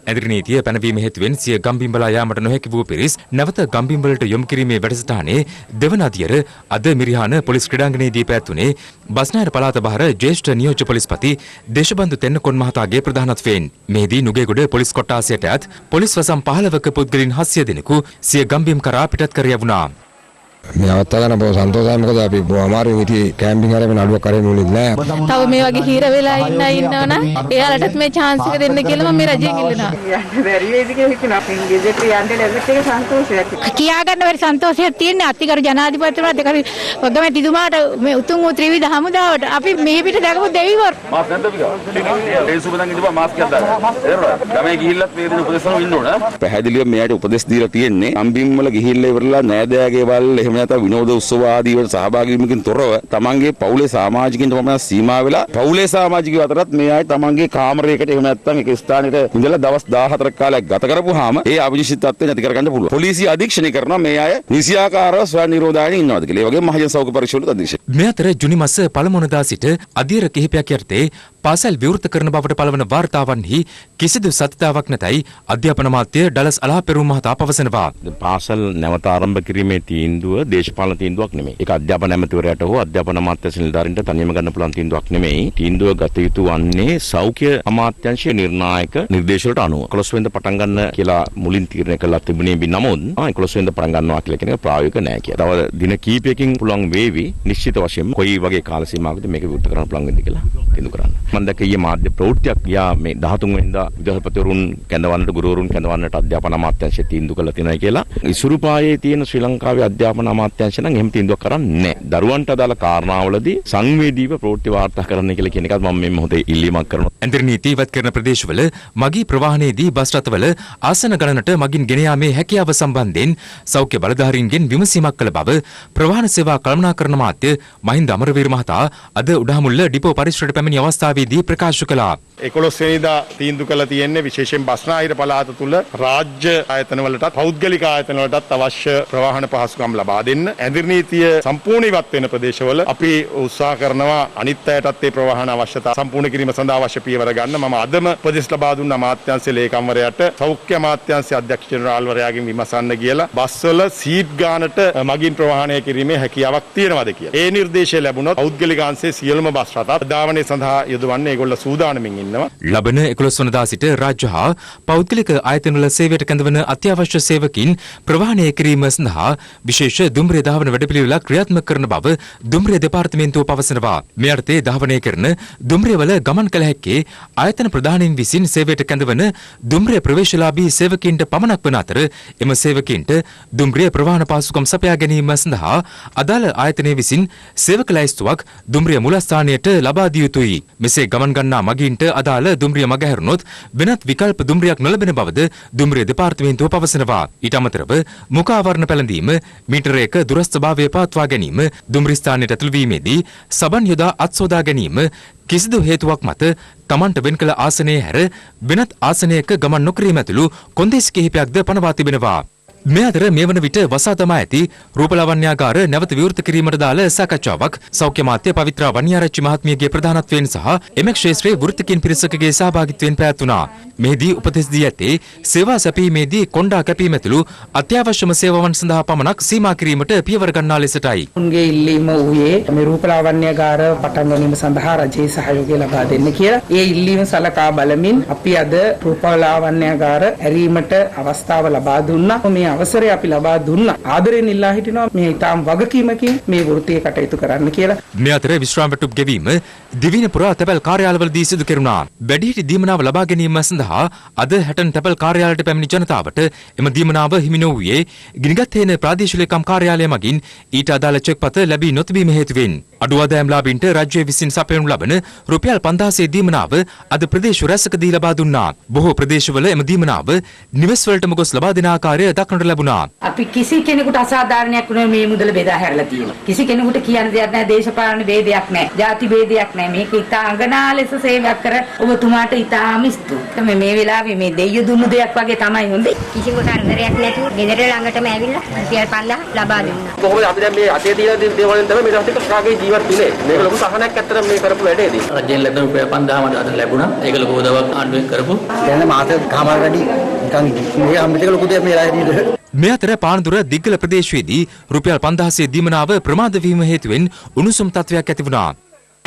ඇඳරි නීතිය පැනවීම හේතුවෙන් සිය ගම්බිම්බලා යාමට නොහැකි වූ පිරිස් නැවත ගම්බිම්බලට යොමු කිරීමේ වැඩසටහනේ දෙවන අදියර අද මිරිහාන පොලිස් ක්‍රීඩාංගණයේදී පැවැත්වුණේ බස්නාහිර පළාත බහර ජ්‍යෙෂ්ඨ නියෝජ්‍ය පොලිස්පති දේශබන්දු තෙන්නකොන් මහතාගේ ප්‍රධානත්වයෙන් මෙහිදී නුගේගොඩ පොලිස් කොට්ටාසයට ඇත් පොලිස් වසම් 15ක පුද්ගලයන් 700 දෙනෙකු සිය ගම්බිම් කරා පිටත් කර යවුණා. මේ අවස්ථාව ගන්න බොහොම සන්තෝෂයි. මොකද අපි අමාරුවෙන් හිටියේ කැම්පින් කරගෙන අඩුවක් කරගෙන උනේ නැහැ. තව මේ වගේ හීර වෙලා ඉන්නවනම් එයාලටත් මේ chance එක දෙන්න කියලා මම මේ රජයෙන් ඉල්ලනවා. යන්න බැරි වේද කියලා හිතනවා. අපෙන් ගෙදරට යන්න ලැබෙච්ච එක සන්තෝෂයක්. කියා ගන්න බැරි සන්තෝෂයක් තියෙන්නේ අතිගරු ජනාධිපතිතුමාට දෙකරි වගමැතිතුමාට මේ උතුම් වූ ත්‍රිවිධ හමුදාවට අපි මෙහි පිට දැකපු දෙවිවරු. මාස් නැද්ද අපි ගාව? ඒ සුබදන් ඉඳපුවා මාස් එකක් දාගන්න. එරවල. ගමේ ගිහිල්ලත් මේ දෙන උපදේශවල ඉන්න ඕන. පැහැදිලිව මෙයාට උපදේශ දීලා තියෙන්නේ. අම්බිම් වල ගිහිල්ලා ඉවරලා නෑදෑගේ වල එහෙම නැත්නම් විනෝද උත්සව ආදී වල සහභාගී වීමකින් තොරව තමන්ගේ පවුලේ සමාජිකින්ට පමණ සීමා වෙලා පවුලේ සමාජිකයෝ අතරත් මේ අය තමන්ගේ කාමරයකට එහෙම නැත්නම් එක ස්ථානෙට ඉඳලා දවස් 14ක් කාලයක් ගත කරපුවාම ඒ අවිජිතත්වය නැති කරගන්න පුළුවන්. පොලිසිය අධීක්ෂණය කරනවා මේ අය නිසියාකාරව ස්වයං නිරෝධායන ඉන්නවාද කියලා. ඒ වගේම මහජන සෞඛ්‍ය පරීක්ෂණවලට අධීක්ෂණය. මේ අතර ජුනි මාස පළමු වනදා සිට අධීර කිහිපයක් යටතේ පාසල් විවෘත කරන බවට පළවන වාර්තාවන්හි කිසිදු සත්‍යතාවක් නැතයි අධ්‍යාපන අමාත්‍ය ඩලස් අලාපෙරුම් මහතා පවසනවා. පාසල් නැවත ආරම්භ කිරීමේ තීන්දුව දේශපාලන තීන්දුවක් නෙමෙයි. ඒක අධ්‍යාපන ඇමතිවරයාට හෝ අධ්‍යාපන අමාත්‍ය නිලධාරීන්ට තනියම ගන්න පුළුවන් තීන්දුවක් නෙමෙයි. තීන්දුව ගත යුතු වන්නේ සෞඛ්‍ය අමාත්‍යාංශයේ නිර්ණායක නිර්දේශ වලට අනුව. 11 වෙනිදා පටන් ගන්න කියලා මුලින් තීරණය කළා තිබුණේ නමුත් 11 වෙනිදා පටන් ගන්නවා කියලා කියන එක ප්‍රායෝගික නෑ කියලා. තව දින කීපයකින් පුළුවන් වේවි නිශ්චිත වශයෙන්ම කොයි වගේ කාල සීමාවකද මේක විවෘත කරන්න පුළුවන් වෙන්නේ කියලා තීන්දුව කරන්න. මම දැක්ක ඊයේ මාධ්‍ය ප්‍රවෘත්තියක් යා මේ 13 වෙනිදා විදුහල්පතිවරුන් කැඳවන්නට ගුරුවරුන් කැඳවන්නට අධ්‍යාපන අමාත්‍යාංශය තීන්දුව කළා තියෙනවා කියලා. ඉසුරුපායේ තියෙන ශ්‍රී ලංකාවේ අධ්‍යාපන අමාත්‍යාංශය නම් එහෙම තීන්දුවක් කරන්නේ නැහැ. දරුවන්ට අදාළ කාරණාවලදී සංවේදීව ප්‍රවෘත්ති වාර්තා කරන්න කියලා කියන එකත් මම මේ මොහොතේ ඉල්ලීමක් කරනවා. ඇඳරි නීති ඉවත් කරන ප්‍රදේශවල මගී ප්‍රවාහනයේදී බස් රථවල ආසන ගණනට මගින් ගෙන යාමේ හැකියාව සම්බන්ධයෙන් සෞඛ්‍ය බලධාරීන්ගෙන් විමසීමක් කළ බව ප්‍රවාහන සේවා කළමනාකරණ අමාත්‍ය මහින්ද අමරවීර මහතා අද උඩහමුල්ල ඩිපෝ පරිශ්‍රයට පැමිණි අවස්ථාවේදී ප්‍රකාශ කළා. 11 වෙනිදා තීන්දුව කළා තියෙන්නේ විශේෂයෙන් බස්නාහිර පළාත තුල රාජ්‍ය ආයතන වලටත් පෞද්ගලික ආයතන වලටත් අවශ්‍ය ප්‍රවාහන පහසුකම් ලබා දෙන්න. ඇඳරි නීතිය සම්පූර්ණ ඉවත් වෙන ප්‍රදේශවල අපි උත්සාහ කරනවා අනිත් අයටත් ඒ ප්‍රවාහන අවශ්‍යතා සම්පූර්ණ කිරීම සඳහා අවශ්‍ය පියවර ගන්න. මම අදම උපදෙස් ලබා දුන්න අමාත්‍යාංශ ලේකම්වරයාට සෞඛ්‍ය අමාත්‍යාංශයේ අධ්‍යක්ෂ ජෙනරාල්වරයාගෙන් විමසන්න කියලා බස්වල සීට් ගානට මගින් ප්‍රවාහනය කිරීමේ හැකියාවක් තියෙනවද කියලා. ඒ නිර්දේශය ලැබුණොත් පෞද්ගලික අංශයේ සියලුම බස් රථ ධාවනය සඳහා යොදවන්නේ ඒගොල්ලෝ සූදානමින් ඉන්නවා. ලබන 11 වනදා සිට රාජ්‍ය හා පෞද්ගලික ආයතනවල සේවයට කැඳවන අත්‍යවශ්‍ය සේවකින් ප්‍රවාහනය කිරීම සඳහා විශේෂ දුම්රිය ධාවන වැඩපිළිවෙලක් ක්‍රියාත්මක කරන බව දුම්රිය දෙපාර්තමේන්තුව පවසනවා. මේ අර්ථයේ ධාවනය කරන දුම්රියවල ගමන් කළ හැක්කේ ආයතන ප්‍රධානීන් විසින් සේවයට කැඳවන දුම්රිය ප්‍රවේශලාභී සේවකීන්ට පමණක් වන අතර එම සේවකීන්ට දුම්රිය ප්‍රවාහන පාසුකම් සපයා ගැනීම සඳහා අදාළ ආයතනය විසින් සේවක ලැයිස්තුවක් දුම්රිය මූලස්ථානයට ලබා දිය යුතුයි. මෙසේ ගමන් ගන්නා මගීන්ට අදාළ දුම්රිය මග හැරුණොත් වෙනත් විකල්ප දුම්රියක් නොලැබෙන බවද දුම්රිය දෙපාර්තමේන්තුව පවසනවා. ඊට අමතරව මුඛ ආවරණ පැළඳීම, මීටර 1 දුරස්ථභාවය පවත්වා ගැනීම, දුම්රිය ස්ථානයට ඇතුළු වීමේදී සබන් යොදා අත්සෝදා ගැනීම කිසිදු හේතුවක් මත තමන්ට වෙන් කළ ආසනයේ හැර වෙනත් ආසනයක ගමන් නොකිරීම ඇතුළු කොන්දේසි කිහිපයක්ද පනවා තිබෙනවා. මේ අතර මේ වන විට වසා තමා ඇති රූපලාවන්‍යාගාර නැවත විවෘත කිරීමට දාල සාකච්ඡාවක් සෞඛ්‍ය මාත්‍ය පවිත්‍රා වන්‍යාරච්චි මහත්මියගේ ප්‍රධානත්වයෙන් සහ එම ක්ෂේත්‍රයේ වෘත්තිකින් පිරිසකගේ සහභාගීත්වයෙන් පැවැත්වුණා. මෙහිදී උපදෙස් දී ඇත්තේ සේවා සැපීමේදී කොණ්ඩා කැපීම ඇතුළු අත්‍යවශ්‍යම සේවාවන් සඳහා පමණක් සීමා කිරීමට පියවර ගන්නා ලෙසටයි. උන්ගේ ඉල්ලීම වූයේ මේ රූපලාවන්‍යාගාර පටන් ගැනීම සඳහා රජයේ සහයෝගය ලබා දෙන්න කියලා. ඒ ඉල්ලීම සලකා බලමින් අපි අද රූපලාවන්‍යාගාර ඇරීමට අවස්ථාව ලබා දුන්නා. මේ අවසරය අපි ලබා දුන්නා. ආදරෙන් ඉල්ලා හිටිනවා මේ ඊටාම් වගකීමකින් මේ වෘත්තීය කටයුතු කරන්න කියලා. මේ අතර විශ්‍රාම වැටුප් ගෙවීම දිවින පුරා තැපැල් කාර්යාලවලදී සිදු කෙරුණා. වැඩිහිටි දීමනාව ලබා ගැනීම සඳහා අද හැටන් තැපැල් කාර්යාලයට පැමිණි ජනතාවට එම දීමනාව හිමි නොවූයේ ගිනිගත් හේන ප්‍රාදේශීය ලේකම් කාර්යාලය මගින් ඊට අදාළ චෙක්පත ලැබී නොතිබීම හේතුවෙන්. අඩු ආදායම් ලාභීන්ට රාජ්‍ය විසින් සපයනු ලබන රුපියල් 5000 දීමනාව අද ප්‍රදේශ රැසකදී ලබා දුන්නා. බොහෝ ප්‍රදේශවල එම දීමනාව නිවෙස් වලටම ගොස් ලබා දෙන ආකාරය දක්නට ලැබුණා. අපි කිසි කෙනෙකුට අසාධාරණයක් වුණොත් මේ මුදල බෙදා හැරලා තියෙනවා. කිසි කෙනෙකුට කියන්න දෙයක් නැහැ, දේශපාලන ભેදයක් නැහැ, ಜಾති ભેදයක් නැහැ. මේක ඉතා අඟනා ලෙස සේවයක් කර ඔබතුමාට ඉතාම ස්තුතියි. මේ වෙලාවේ මේ දෙයිය දුන්නු දෙයක් වගේ තමයි හොඳේ. කිසිම කරදරයක් නැතුව ගෙදර ළඟටම ඇවිල්ලා රුපියල් 5000 ලබා දුන්නා. කොහොමද අපි දැන් මේ අතේ තියෙන දේවල්ෙන් තමයි මේ රටේ කාගේ ජීවත් වෙන්නේ. මේක ලොකු සහනයක් ඇත්තට මේ කරපු වැඩේදී. රජයෙන් ලැබෙන රුපියල් 5000 අද ලැබුණා. ඒක ලොකු උදව්වක් ආණ්ඩුවෙන් කරපු. දැන් මාස කමාර වැඩි නිකන් මේ අම්මිට ලොකු දෙයක් මේ රාජ්‍යයේ. මේ අතර පානදුර දිග්ගල ප්‍රදේශයේදී රුපියල් 5000 දීමනාව ප්‍රමාද වීම හේතුවෙන් උණුසුම් තත්වයක් ඇති වුණා.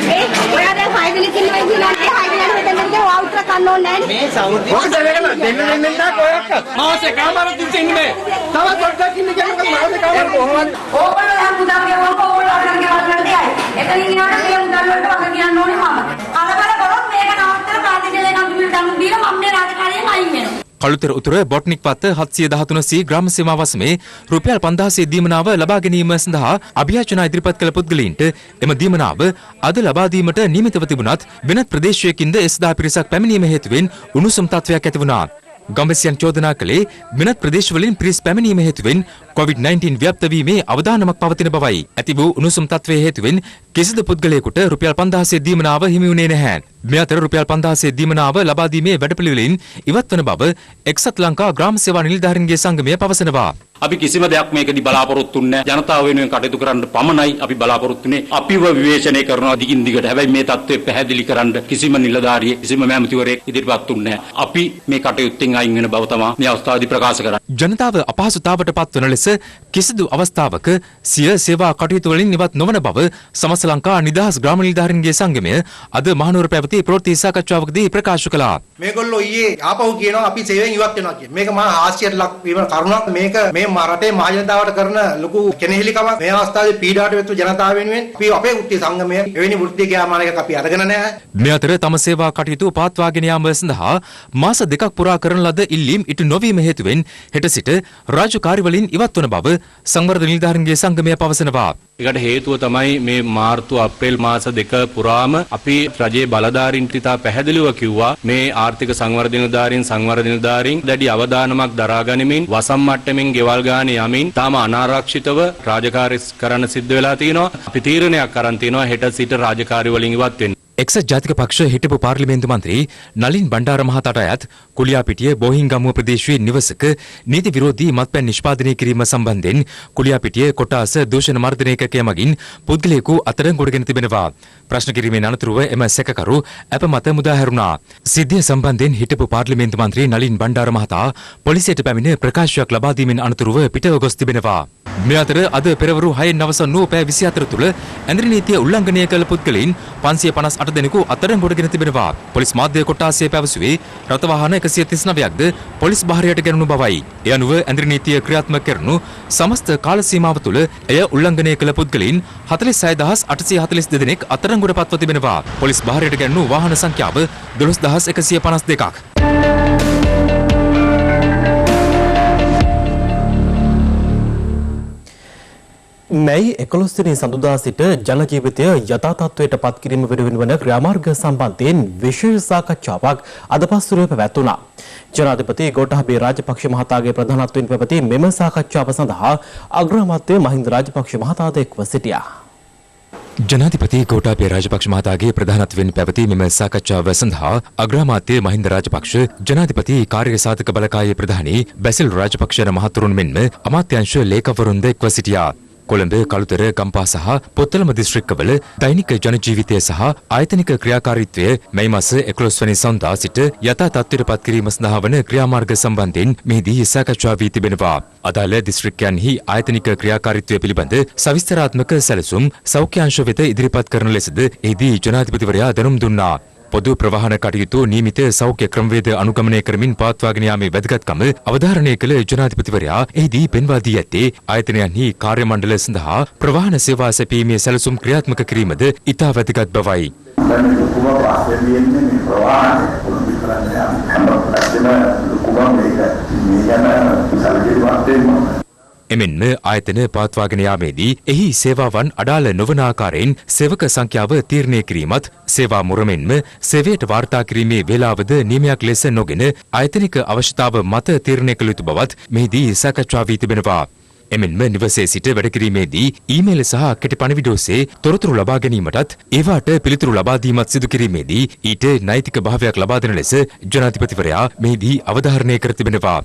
ඔයා දැන් 6 දින කිල්ලෙන් කියලා 6 දිනකට දෙන්නට වවුචර් ගන්න ඕනේ නැහැ. මේ සෞන්දර්ය ඔක දෙන්න නැත්නම් ඔයක මාසේ කාමාරක් දින්සින් මේ. තව පොඩ්ඩක් ඉන්න කියනකොට මාසේ කාමාර කොහොමද? ඕගොල්ලෝ යම් මුදල් ගෙවුවා ඕගොල්ලෝ අතන ගෙවන්න දෙයයි. එතනින් ඊනොට මේ මුදල් වලට වග කියන්න ඕනේ මම. කලබල කරොත් මේක නවත්තලා ප්‍රාතිජලේ කම්පියුටර් දමු දීලා මම මේ රාජකාරියෙන් අයින් වෙනවා. කළුතර උතුර බොට්නික් පත්ත 713 සී ග්‍රාම සීමා වසමේ රුපියල් 5000 දීමනාව ලබා ගැනීම සඳහා අභියාචනා ඉදිරිපත් කළ පුද්ගලයින්ට එම දීමනාව අද ලබා දීමට නියමිතව තිබුණත් වෙනත් ප්‍රදේශයකින්ද 1000 පිරිසක් පැමිණීම හේතුවෙන් උණුසුම් තත්වයක් ඇති වුණා. ගම්වැසියන් චෝදනා කළේ වෙනත් ප්‍රදේශවලින් පිරිස් පැමිණීම හේතුවෙන් COVID-19 ව්‍යාප්ත වීමේ අවදානමක් පවතින බවයි. ඇති වූ උණුසුම් තත්වයේ හේතුවෙන් කිසිදු පුද්ගලයෙකුට රුපියල් 5000 දීමනාව හිමි වුණේ නැහැ. මේ අතර රුපියල් 5000 දීමනාව ලබා දීමේ වැඩපිළිවෙලින් ඉවත් වන බව එක්සත් ලංකා ග්‍රාම සේවා නිලධාරීන්ගේ සංගමය පවසනවා. අපි කිසිම දෙයක් මේකදී බලාපොරොත්තු වෙන්නේ නැහැ. ජනතාව වෙනුවෙන් කටයුතු කරන්න පමණයි අපි බලාපොරොත්තු වෙන්නේ. අපිව විවේචනය කරනවා දිගින් දිගට. හැබැයි මේ தත්ත්වය පැහැදිලි කරන්න කිසිම නිලධාරියෙක් කිසිම මැමතිවරයෙක් ඉදිරිපත් වුන්නේ නැහැ. අපි මේ කටයුත්තෙන් අයින් වෙන බව තමයි මේ අවස්ථාවේදී ප්‍රකාශ කරන්නේ. ජනතාව අපහසුතාවට පත්වන ලෙස කිසිදු අවස්ථාවක සිය සේවා කටයුතු වලින් ඉවත් නොවන බව සමස්ත ලංකා නිදහස් ග්‍රාම නිලධාරීන්ගේ සංගමය අද මහනුවර පැවති ප්‍රවෘත්ති සාකච්ඡාවකදී ප්‍රකාශ කළා. මේගොල්ලෝ ඊයේ ආපහු කියනවා අපි සේවයෙන් ඉවත් වෙනවා කියන. මේක මහා හාස්‍යයට ලක් වීම කරුණක්. මේක මේ රටේ මහ ජනතාවට කරන ලොකු කෙනෙහිලිකමක්. මේ අවස්ථාවේ පීඩාවට වෙච්ච ජනතාව වෙනුවෙන් අපි අපේ වෘත්ති සංගමය එවැනි වෘත්ති ක්‍රියාමානයක අපි අරගෙන නැහැ. මේ අතර තම සේවා කටයුතු පවත්වාගෙන යාම සඳහා මාස දෙකක් පුරා කරන ලද ඉල්ලීම් ඉටු නොවීම හේතුවෙන් හෙට සිට රාජකාරි වලින් ඉවත් වන බව සංවර්ධන නිලධාරීන්ගේ සංගමය පවසනවා. ඒකට හේතුව තමයි මේ මාර්තු අප්‍රේල් මාස දෙක පුරාම අපි රජයේ බලධාරීන්ට ඉතා පැහැදිලිව කිව්වා මේ ආර්ථික සංවර්ධන නිලධාරීන් දැඩි අවධානමක් දරා ගනිමින් වසම් මට්ටමින් ගෙවල් ගානේ යමින් තාම අනාරක්ෂිතව රාජකාරී කරන්න සිද්ධ වෙලා තියෙනවා. අපි තීරණයක් අරන් තියෙනවා හෙට සිට රාජකාරි වලින් ඉවත් වෙන්න. එක්සත් ජාතික පක්ෂ හිටපු පාර්ලිමේන්තු මන්ත්‍රී නලින් බණ්ඩාර මහතාට අයත් කුලියාපිටිය බෝහිංගමුව ප්‍රදේශයේ නිවසක නීති විරෝධී මත්පැන් නිෂ්පාදනය කිරීම සම්බන්ධයෙන් කුලියාපිටිය කොටාස දූෂණ මර්ධන ඒකකය මගින් පුද්ගලයෙකු අත්අඩංගුවටගෙන තිබෙනවා. ප්‍රශ්න කිරීමෙන් අනතුරුව එම සැකකරු අප මත මුදා හැරුණා. සිද්ධිය සම්බන්ධයෙන් හිටපු පාර්ලිමේන්තු මන්ත්‍රී නලින් බණ්ඩාර මහතා පොලිසියට පැමිණ ප්‍රකාශයක් ලබා දීමෙන් අනතුරුව පිටව ගොස් තිබෙනවා. මේ අතර අද පෙරවරු 6 අවසන් වූ පැය 24 තුළ ඇඳරි නීතිය උල්ලංඝනය කළ පුද්ගලයින් 558 දෙනෙකු අත්අඩංගුවටගෙන තිබෙනවා. පොලිස් මාධ්‍ය කොට්ටාසය පැවසුවේ රථ වාහන 139ක්ද පොලිස් භාරයට ගැනුණු බවයි. ඒ අනුව ඇඳරි නීතිය ක්‍රියාත්මක කරනු සමස්ත කාල සීමාව තුළ එය උල්ලංඝනය කළ පුද්ගලයින් 46842 දෙනෙක් අත්අඩංගුවට පත්ව තිබෙනවා. පොලිස් භාරයට ගැනුණු වාහන සංඛ්‍යාව 12152ක්. මැයි 11 වෙනි සඳුදා සිට ජන ජීවිතය යථා තත්ත්වයට පත් කිරීම වෙනුවෙන් වන ක්‍රියාමාර්ග සම්බන්ධයෙන් විශේෂ සාකච්ඡාවක් අද පස්වරුවේ පැවැත්වුණා. ජනාධිපති ගෝඨාභය රාජපක්ෂ මහතාගේ ප්‍රධානත්වයෙන් පැවති මෙම සාකච්ඡාව සඳහා අග්‍රාමාත්‍ය මහින්ද රාජපක්ෂ මහතාද එක්ව සිටියා. ජනාධිපති ගෝඨාභය රාජපක්ෂ මහතාගේ ප්‍රධානත්වයෙන් පැවති මෙම සාකච්ඡාව සඳහා අග්‍රාමාත්‍ය මහින්ද රාජපක්ෂ ජනාධිපති කාර්යසාධක බලකායේ ප්‍රධානී බැසිල් රාජපක්ෂ යන මහතුරුන් මෙන්ම අමාත්‍යාංශ ලේකම්වරුන්ද එක්ව සිටියා. කොළඹ කළුතර ගම්පහ සහ පොත්තලම දිස්ත්‍රික්කවල දෛනික ජන ජීවිතය සහ ආයතනික ක්‍රියාකාරීත්වය මැයි මාස 11 වෙනි සඳුදා සිට යථා තත්ත්වයට පත් කිරීම සඳහා වන ක්‍රියාමාර්ග සම්බන්ධයෙන් මෙහිදී සාකච්ඡා වී තිබෙනවා. අදාළ දිස්ත්‍රික්කයන්හි ආයතනික ක්‍රියාකාරීත්වය පිළිබඳ සවිස්තරාත්මක සැලසුම් සෞඛ්‍යාංශ වෙත ඉදිරිපත් කරන ලෙසද එහිදී ජනාධිපතිවරයා දැනුම් දුන්නා. පොදු ප්‍රවාහන කටයුතු නියමිත සෞඛ්‍ය ක්‍රමවේද අනුගමනය කරමින් පවත්වාගෙන යාමේ වැදගත්කම අවධාරණය කළ ජනාධිපතිවරයා එහිදී පෙන්වා දී ඇත්තේ ආයතනයන්හි කාර්ය මණ්ඩල සඳහා ප්‍රවාහන සේවා සැපීමේ සැලසුම් ක්‍රියාත්මක කිරීමද ඉතා වැදගත් බවයි. එමෙන්ම ආයතන පවත්වාගෙන යාමේදී එහි සේවාවන් අඩාල නොවන ආකාරයෙන් සේවක සංඛ්‍යාව තීරණය කිරීමත් සේවා මුරමෙන්ම සේවයට වාර්තා කිරීමේ වේලාවද නියමයක් ලෙස නොගෙන ආයතනික අවශ්‍යතාව මත තීරණය කළ යුතු බවත් මෙහිදී සාකච්ඡා වී තිබෙනවා. එමෙන්ම නිවසේ සිට වැඩ කිරීමේදී ඊමේල් සහ කෙටි පණිවිඩ ඔස්සේ තොරතුරු ලබා ගැනීමටත් ඒවාට පිළිතුරු ලබා දීමත් සිදු කිරීමේදී ඊට නෛතික භාවයක් ලබා දෙන ලෙස ජනාධිපතිවරයා මෙහිදී අවධාරණය කර තිබෙනවා.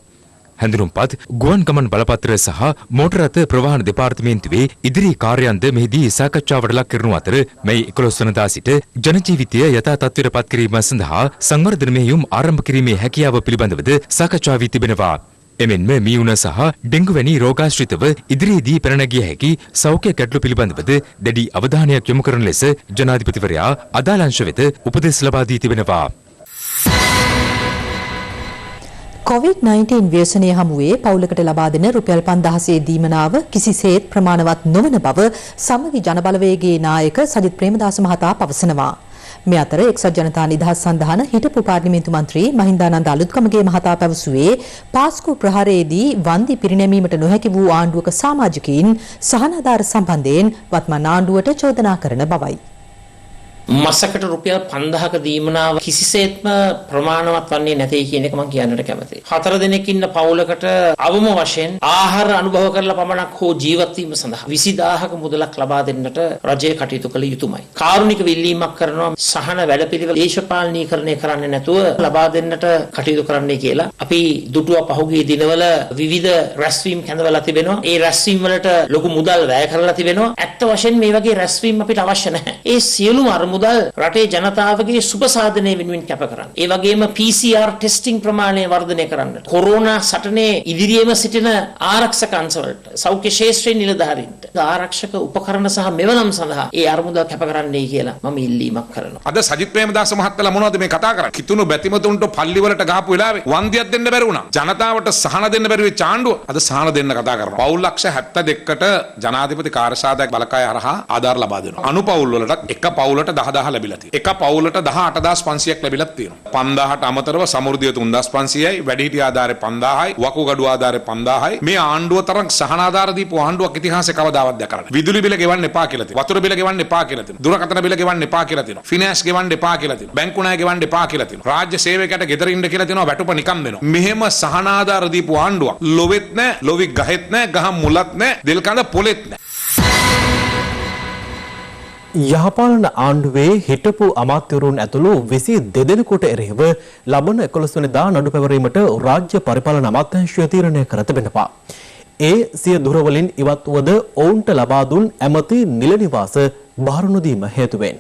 හැඳුනුම්පත් ගුවන් ගමන් බලපත්‍ර සහ මෝටර රථ ප්‍රවාහන දෙපාර්තමේන්තුවේ ඉදිරි කාර්යයන්ද මෙහිදී සාකච්ඡාවට ලක් කරනු අතර මේ 11 වනදා සිට ජනජීවිතය යථා තත්ත්වයට පත් කිරීම සඳහා සංවර්ධන මෙහෙයුම් ආරම්භ කිරීමේ හැකියාව පිළිබඳවද සාකච්ඡා වී තිබෙනවා. එමෙන්ම මීඋන සහ ඩෙංගු වැනි රෝගාශ්‍රිතව ඉදිරියේදී පැන නැගිය හැකි සෞඛ්‍ය ගැටලු පිළිබඳවද දැඩි අවධානයක් යොමු කරන ලෙස ජනාධිපතිවරයා අදාළ අංශ වෙත උපදෙස් ලබා දී තිබෙනවා. COVID-19 ව්‍යසනය හමුවේ පවුලකට ලබා දෙන රුපියල් 5000 දීමනාව කිසිසේත් ප්‍රමාණවත් නොවන බව සමගි ජනබලවේගයේ නායක සජිත් ප්‍රේමදාස මහතා පවසනවා. මේ අතර එක්සත් ජනතා නිදහස් සන්ධාන හිටපු පාර්ලිමේන්තු මන්ත්‍රී මහින්දානන්ද අලුත්කමගේ මහතා පැවසුවේ පාස්කු ප්‍රහාරයේදී වන්දි පිරිනැමීමට නොහැකි වූ ආණ්ඩුවක සමාජිකයින් සහනාධාර සම්බන්ධයෙන් වත්මන් ආණ්ඩුවට චෝදනා කරන බවයි. මසකට රුපියල් 5000ක දීමනාව කිසිසේත්ම ප්‍රමාණවත් වන්නේ නැtei කියන එක මම කියන්නට කැමතියි. 4 දෙනෙක් ඉන්න පවුලකට අවම වශයෙන් ආහාර අනුභව කරලා පමණක් හෝ ජීවත් වීම සඳහා 20000ක මුදලක් ලබා දෙන්නට රජය කටයුතු කළ යුතුමයි. කාරුණික විල්ලීමක් කරනවා සහන වැඩපිළිවෙල දේශපාලනීකරණය කරන්නේ නැතුව ලබා දෙන්නට කටයුතු කරන්නයි කියලා. අපි දුටුව පහුගිය දිනවල විවිධ රැස්වීම් කැඳවලා තිබෙනවා. ඒ රැස්වීම් වලට ලොකු මුදල් වැය කරලා තිබෙනවා. ඇත්ත වශයෙන් මේ වගේ රැස්වීම් අපිට අවශ්‍ය නැහැ. ඒ සියලුම මුදල් රටේ ජනතාවගේ සුබ සාධනය වෙනුවෙන් කැප කරන්න. ඒ වගේම PCR ටෙස්ටිං ප්‍රමාණය වර්ධනය කරන්න. කොරෝනා සටනේ ඉදිරියේම සිටින ආරක්ෂක අංශවලට, සෞඛ්‍ය ශාස්ත්‍රයේ නිලධාරීන්ට ආරක්ෂක උපකරණ සහ මෙවනම් සඳහා ඒ අරමුදල් කැප කරන්නයි කියලා මම ඉල්ලීමක් කරනවා. අද සජිත් ප්‍රේමදාස මහත්තයා මොනවද මේ කතා කරන්නේ? කිතුණු බැතිමතුන්ට පල්ලි වලට ගහපු වෙලාවේ වන්දියක් දෙන්න බැරි වුණා. ජනතාවට සහන දෙන්න බැරි වෙච්ච ආණ්ඩුව අද සහන දෙන්න කතා කරනවා. පවුල් ලක්ෂ 72කට ජනාධිපති කාර්යසාධක බලකාය හරහා ආධාර ලබා දෙනවා. අනුපවුල් වලට එක පවුලට 10000 ලැබිලා තියෙනවා. එක පවුලට 18500ක් ලැබිලා තියෙනවා. 5000ට අමතරව සමෘද්ධිය 3500යි, වැඩිහිටි ආධාරය 5000යි, වකුගඩු ආධාරය 5000යි. මේ ආණ්ඩුව තරම් සහන ආධාර දීපු ආණ්ඩුවක් ඉතිහාසයේ කවදාවත් දැකලා නැහැ. විදුලි බිල ගෙවන්න එපා කියලා තියෙනවා. වතුර බිල ගෙවන්න එපා කියලා තියෙනවා. දුරකථන බිල ගෙවන්න එපා කියලා තියෙනවා. ෆිනෑන්ස් ගෙවන්න එපා කියලා තියෙනවා. බැංකු ණය ගෙවන්න එපා කියලා තියෙනවා. රාජ්‍ය සේවකයට ගෙදර ඉන්න කියලා තියෙනවා. වැටුප නිකම් දෙනවා. මෙහෙම සහන ආධාර දීපු ආණ්ඩුවක් ලොවෙත් නැහැ, ලොවි ගහෙත් නැහැ, ගහ මුලත් නැහැ, දෙල් කඳ පොලෙත් නැහැ. යහපාලන ආණ්ඩුවේ හිටපු අමාත්‍යවරුන් ඇතුළු 22 දෙනෙකුට එරෙහිව ලබන 11 වෙනිදා නඩු පැවරීමට රාජ්‍ය පරිපාලන අමාත්‍යාංශය තීරණය කර තිබෙනවා. ඒ සිය දුරවලින් ඉවත් වුවද ඔවුන්ට ලබා දුන් ඇමති නිල නිවාස බාර නොදීම හේතුවෙන්.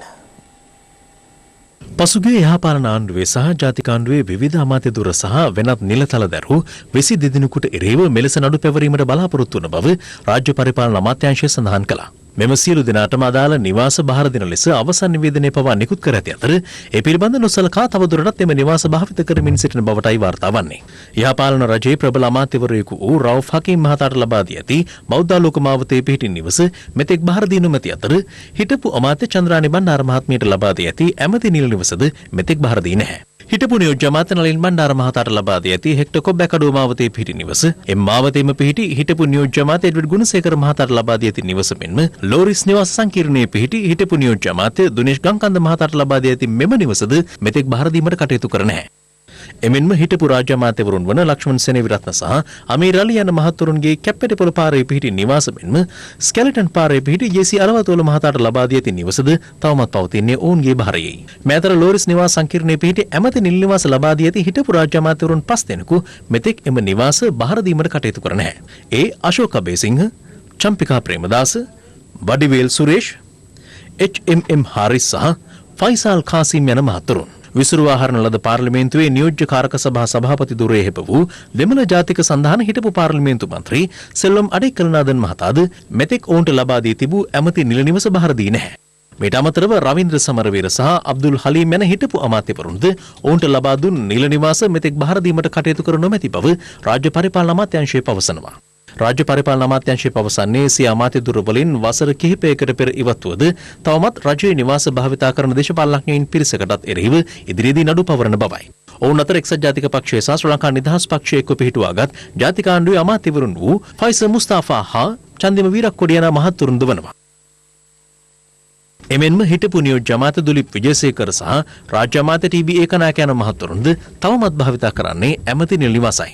පසුගිය යහපාලන ආණ්ඩුවේ සහ ජාතික ආණ්ඩුවේ විවිධ අමාත්‍ය දුර සහ වෙනත් නිලතල දරු 22 දිනකට එරෙහිව මෙලෙස නඩු පැවරීමට බලාපොරොත්තු වන බව රාජ්‍ය පරිපාලන අමාත්‍යාංශය සඳහන් කළා. මෙම සියලු දෙනාටම අදාළ නිවාස බහර දෙන ලෙස අවසන් නිවේදනය පවා නිකුත් කර ඇති අතර ඒ පිළිබඳ නොසලකා තවදුරටත් එම නිවාස භාවිත කරමින් සිටින බවටයි වාර්තා වන්නේ. යහපාලන රජයේ ප්‍රබල අමාත්‍යවරයෙකු වූ රවුෆ් හකීම් මහතාට ලබා දී ඇති බෞද්ධාලෝක මාවතේ පිහිටි නිවස මෙතෙක් බහර දී නොමැති අතර හිටපු අමාත්‍ය චන්ද්‍රානි බණ්ඩාර මහත්මියට ලබා දී ඇති ඇමති නිල නිවසද මෙතෙක් බහර දී නැහැ. හිටපු නියෝජ්‍ය අමාත්‍ය නලින් බණ්ඩාර මහතාට ලබා දී ඇති හෙක්ටර් කොබ්බැකඩුව මාවතේ පිහිටි නිවස එම් මාවතේම පිහිටි හිටපු නියෝජ්‍ය අමාත්‍ය එඩ්වඩ් ගුණසේකර මහතාට ලබා දී ඇති නිවස මෙන්ම ලෝරිස් නිවාස සංකීර්ණයේ පිහිටි හිටපු නියෝජ්‍ය අමාත්‍ය දුනේෂ් ගංකන්ද මහතාට ලබා දී ඇති මෙම නිවසද මෙතෙක් බහර දීමට කටයුතු කර නැහැ. එමෙන්ම හිටපු රාජ්‍ය අමාත්‍යවරුන් වන ලක්ෂ්මන් සෙනෙවිරත්න සහ අමීර් අලි යන මහතුරුන්ගේ කැප්පෙටිපොළ පාරේ පිහිටි නිවාස මෙන්ම ස්කෙලටන් පාරේ පිහිටි ජේ.සී. අලවතෝල මහතාට ලබා දී ඇති නිවසද තවමත් පවතින්නේ ඔවුන්ගේ බහරයේ. මේ අතර ලෝරිස් නිවාස සංකීර්ණයේ පිහිටි ඇමති නිල නිවාස ලබා දී ඇති හිටපු රාජ්‍ය අමාත්‍යවරුන් 5 දෙනෙකු මෙතෙක් එම නිවාස බහර දීමට කටයුතු කර නැහැ. ඒ අශෝක අබේසිංහ, චම්පිකා ප්‍රේමදාස, වඩිවේල් සුරේෂ්, එච්.එම්.එම්. හාරිස් සහ ෆයිසල් කාසිම් යන මහතුරුන්. විසුරුවා හරන ලද පාර්ලිමේන්තුවේ නියෝජ්‍ය කාරක සභා සභාපති දුරේ හෙබ වූ දෙමළ ජාතික සන්ධාන හිටපු පාර්ලිමේන්තු මන්ත්‍රී සෙල්වම් අඩේකලනාදන් මහතාද මෙතෙක් ඔවුන්ට ලබා දී තිබූ ඇමති නිල නිවස බහර දී නැහැ. මේට අමතරව රවීන්ද්‍ර සමරවීර සහ අබ්දුල් හලීම් යන හිටපු අමාත්‍යවරුන්ද ඔවුන්ට ලබා දුන් නිල නිවාස මෙතෙක් බහර දීමට කටයුතු කර නොමැති බව රාජ්‍ය පරිපාලන අමාත්‍යාංශය පවසනවා. රාජ්‍ය පරිපාලන අමාත්‍යාංශය පවසන්නේ සිය අමාත්‍ය දුර වලින් වසර කිහිපයකට පෙර ඉවත්වද තවමත් රජයේ නිවාස භාවිතා කරන දේශපාලනඥයින් පිරිසකටත් එරෙහිව ඉදිරියේදී නඩු පවරන බවයි. ඔවුන් අතර එක්සත් ජාතික පක්ෂය සහ ශ්‍රී ලංකා නිදහස් පක්ෂය එක්ව පිහිටුවාගත් ජාතික ආණ්ඩුවේ අමාත්‍යවරුන් වූ ෆයිසල් මුස්තාෆා හා චන්දිම වීරක්කොඩි යන මහත්වරුන්ද වනවා. එමෙන්ම හිටපු නියෝජ්‍ය අමාත්‍ය දුලිප් විජේසේකර සහ රාජ්‍ය අමාත්‍ය ටී.බී. ඒකනායක යන මහත්වරුන්ද තවමත් භාවිතා කරන්නේ ඇමති නිල නිවාසයි.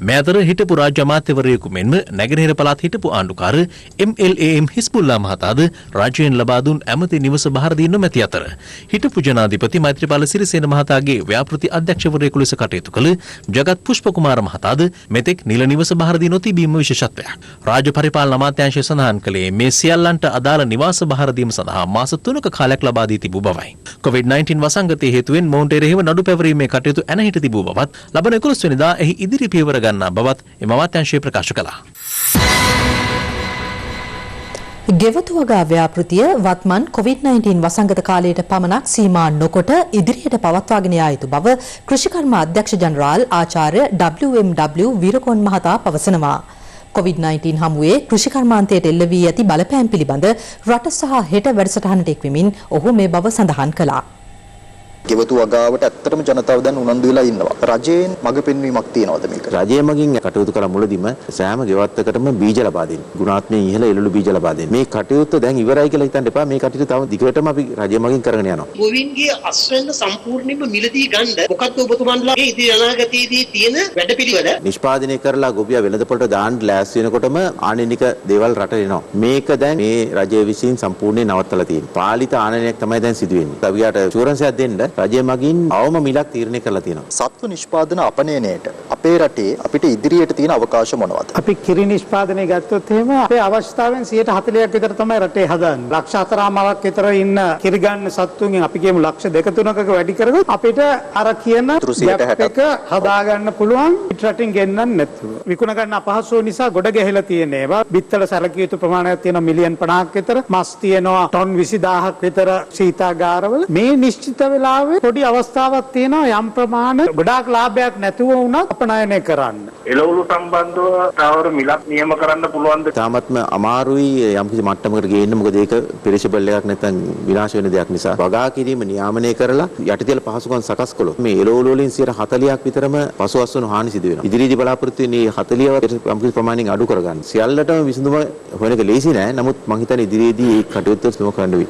මේ අතර හිටපු රාජ්‍ය අමාත්‍යවරයෙකු මෙන්ම නැගෙනහිර පළාත් හිටපු ආණ්ඩුකාර MLAM හිස්බුල්ලා මහතාද රාජ්‍යයෙන් ලබා දුන් ඇමති නිවස බහර දී නොමැති අතර හිටපු ජනාධිපති මෛත්‍රීපාල සිරිසේන මහතාගේ ව්‍යාපෘති අධ්‍යක්ෂවරයෙකු ලෙස කටයුතු කළ ජගත් පුෂ්පකුමාර මහතාද මෙතෙක් නිල නිවස බහර දී නොතිබීම විශේෂත්වයක්. රාජ්‍ය පරිපාලන අමාත්‍යාංශය සඳහන් කළේ මේ සියල්ලන්ට අදාළ නිවාස බහර දීම සඳහා මාස 3ක කාලයක් ලබා දී තිබූ බවයි. COVID-19 වසංගතයේ හේතුවෙන් මොවුන්ට එරෙහිව නඩු පැවරීමේ කටයුතු ඇනහිට තිබූ බවත් ලබන 11 වෙනිදා එහි ඉදිරි පියවර ගන්නා බවත් එම අමාත්‍යාංශය ප්‍රකාශ කළා. ගෙවතු වගා ව්‍යාපෘතිය වත්මන් COVID-19 වසංගත කාලයට පමණක් සීමා නොකොට ඉදිරියට පවත්වාගෙන යා යුතු බව කෘෂිකර්ම අධ්‍යක්ෂ ජනරාල් ආචාර්ය WMW වීරකෝන් මහතා පවසනවා. COVID-19 හමුවේ කෘෂිකර්මාන්තයට එල්ල වී ඇති බලපෑම් පිළිබඳ රට සහ හෙට වැඩසටහනට එක්වෙමින් ඔහු මේ බව සඳහන් කළා. ගෙවතු වගාවට ඇත්තටම ජනතාව දැන් උනන්දු වෙලා ඉන්නවා. රජයෙන් මඟ පෙන්වීමක් තියනවාද මේක? රජය මගින් කටයුතු කළ මුලදීම සෑම ගෙවත්තකටම බීජ ලබා දෙන්න. ගුණාත්මක ඉහළ එළවලු බීජ ලබා දෙන්න. මේ කටයුත්ත දැන් ඉවරයි කියලා හිතන්න එපා. මේ කටයුතු තව දිගටම අපි රජය මගින් කරගෙන යනවා. ගෝවින්ගේ අස්වැන්න සම්පූර්ණයෙන්ම මිලදී ගන්න මොකක්ද ඔබතුමන්ලාගේ ඉදිරි අනාගතයේදී තියෙන වැඩපිළිවෙල? නිෂ්පාදනය කරලා ගොවියා වෙළඳපොළට දාන්න ලෑස්ති වෙනකොටම ආනනික දේවල් රට එනවා. මේක දැන් මේ රජය විසින් සම්පූර්ණයෙන් නවත්තලා තියෙනවා. පාලිත ආනනයක් තමයි දැන් සිදු වෙන්නේ. කවියට ෂුරන්ස් එකක් දෙන්න රජය මගින් අවම මිලක් තීරණය කරලා තියෙනවා. සත්ව නිෂ්පාදන අපනයනයට අපේ රටේ අපිට ඉදිරියට තියෙන අවකාශ මොනවද? අපි කිරි නිෂ්පාදනය ගත්තොත් එහෙම අපේ අවශ්‍යතාවයෙන් 140ක් විතර තමයි රටේ හදන්නේ. ලක්ෂ 4මාරක් විතර ඉන්න කිරි ගන්න සත්තුන්ගෙන් අපි කියමු ලක්ෂ 2-3ක වැඩි කරගොත් අපිට අර කියන එක හදා ගන්න පුළුවන් පිට රටින් ගෙන්නන්න නැතුව. විකුණ ගන්න අපහසු නිසා ගොඩ ගැහිලා තියෙන ඒවා බිත්තර සැලකිය යුතු ප්‍රමාණයක් තියෙනවා මිලියන් 50ක් විතර. මස් තියෙනවා ටොන් 20000ක් විතර සීතාගාරවල. මේ නිශ්චිත වෙලාවේ පොඩි අවස්ථාවක් තියෙනවා යම් ප්‍රමාණ ගොඩාක් ලාභයක් නැතුව වුණත් අපනයනය කරන්න. එළවලු සම්බන්ධව තවර මිලක් නියම කරන්න පුළුවන්ද? තාමත්ම අමාරුයි යම්කිසි මට්ටමකට ගේන්න. මොකද ඒක පෙරිෂබල් එකක් නැත්නම් විනාශ වෙන දෙයක් නිසා. වගා කිරීම නියාමනය කරලා යටිතල පහසුකම් සකස් කළොත් මේ එළවලු වලින් 40%ක් විතරම පසුවස් වන හානි සිදු වෙනවා. ඉදිරියේදී බලාපොරොත්තු වෙන්නේ 40 යම්කිසි ප්‍රමාණයෙන් අඩු කරගන්න. සියල්ලටම විසඳුම හොයන එක ලේසි නෑ. නමුත් මම හිතන්නේ ඉදිරියේදී මේ කටයුත්ත සුම කරන්න වෙයි.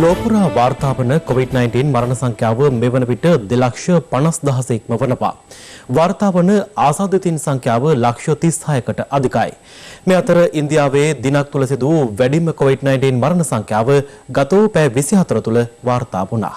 ලෝපුරා වාර්තා වන COVID-19 මරණ සංඛ්‍යාව මෙවන විට 2,50,000 ඉක්මවන බව. වාර්තා වන ආසාදිතින් සංඛ්‍යාව 36,කට අධිකයි. මේ අතර ඉන්දියාවේ දිනක් තුල සිදු වූ වැඩිම COVID-19 මරණ සංඛ්‍යාව ගත වූ පැය 24 තුල වාර්තා වුණා.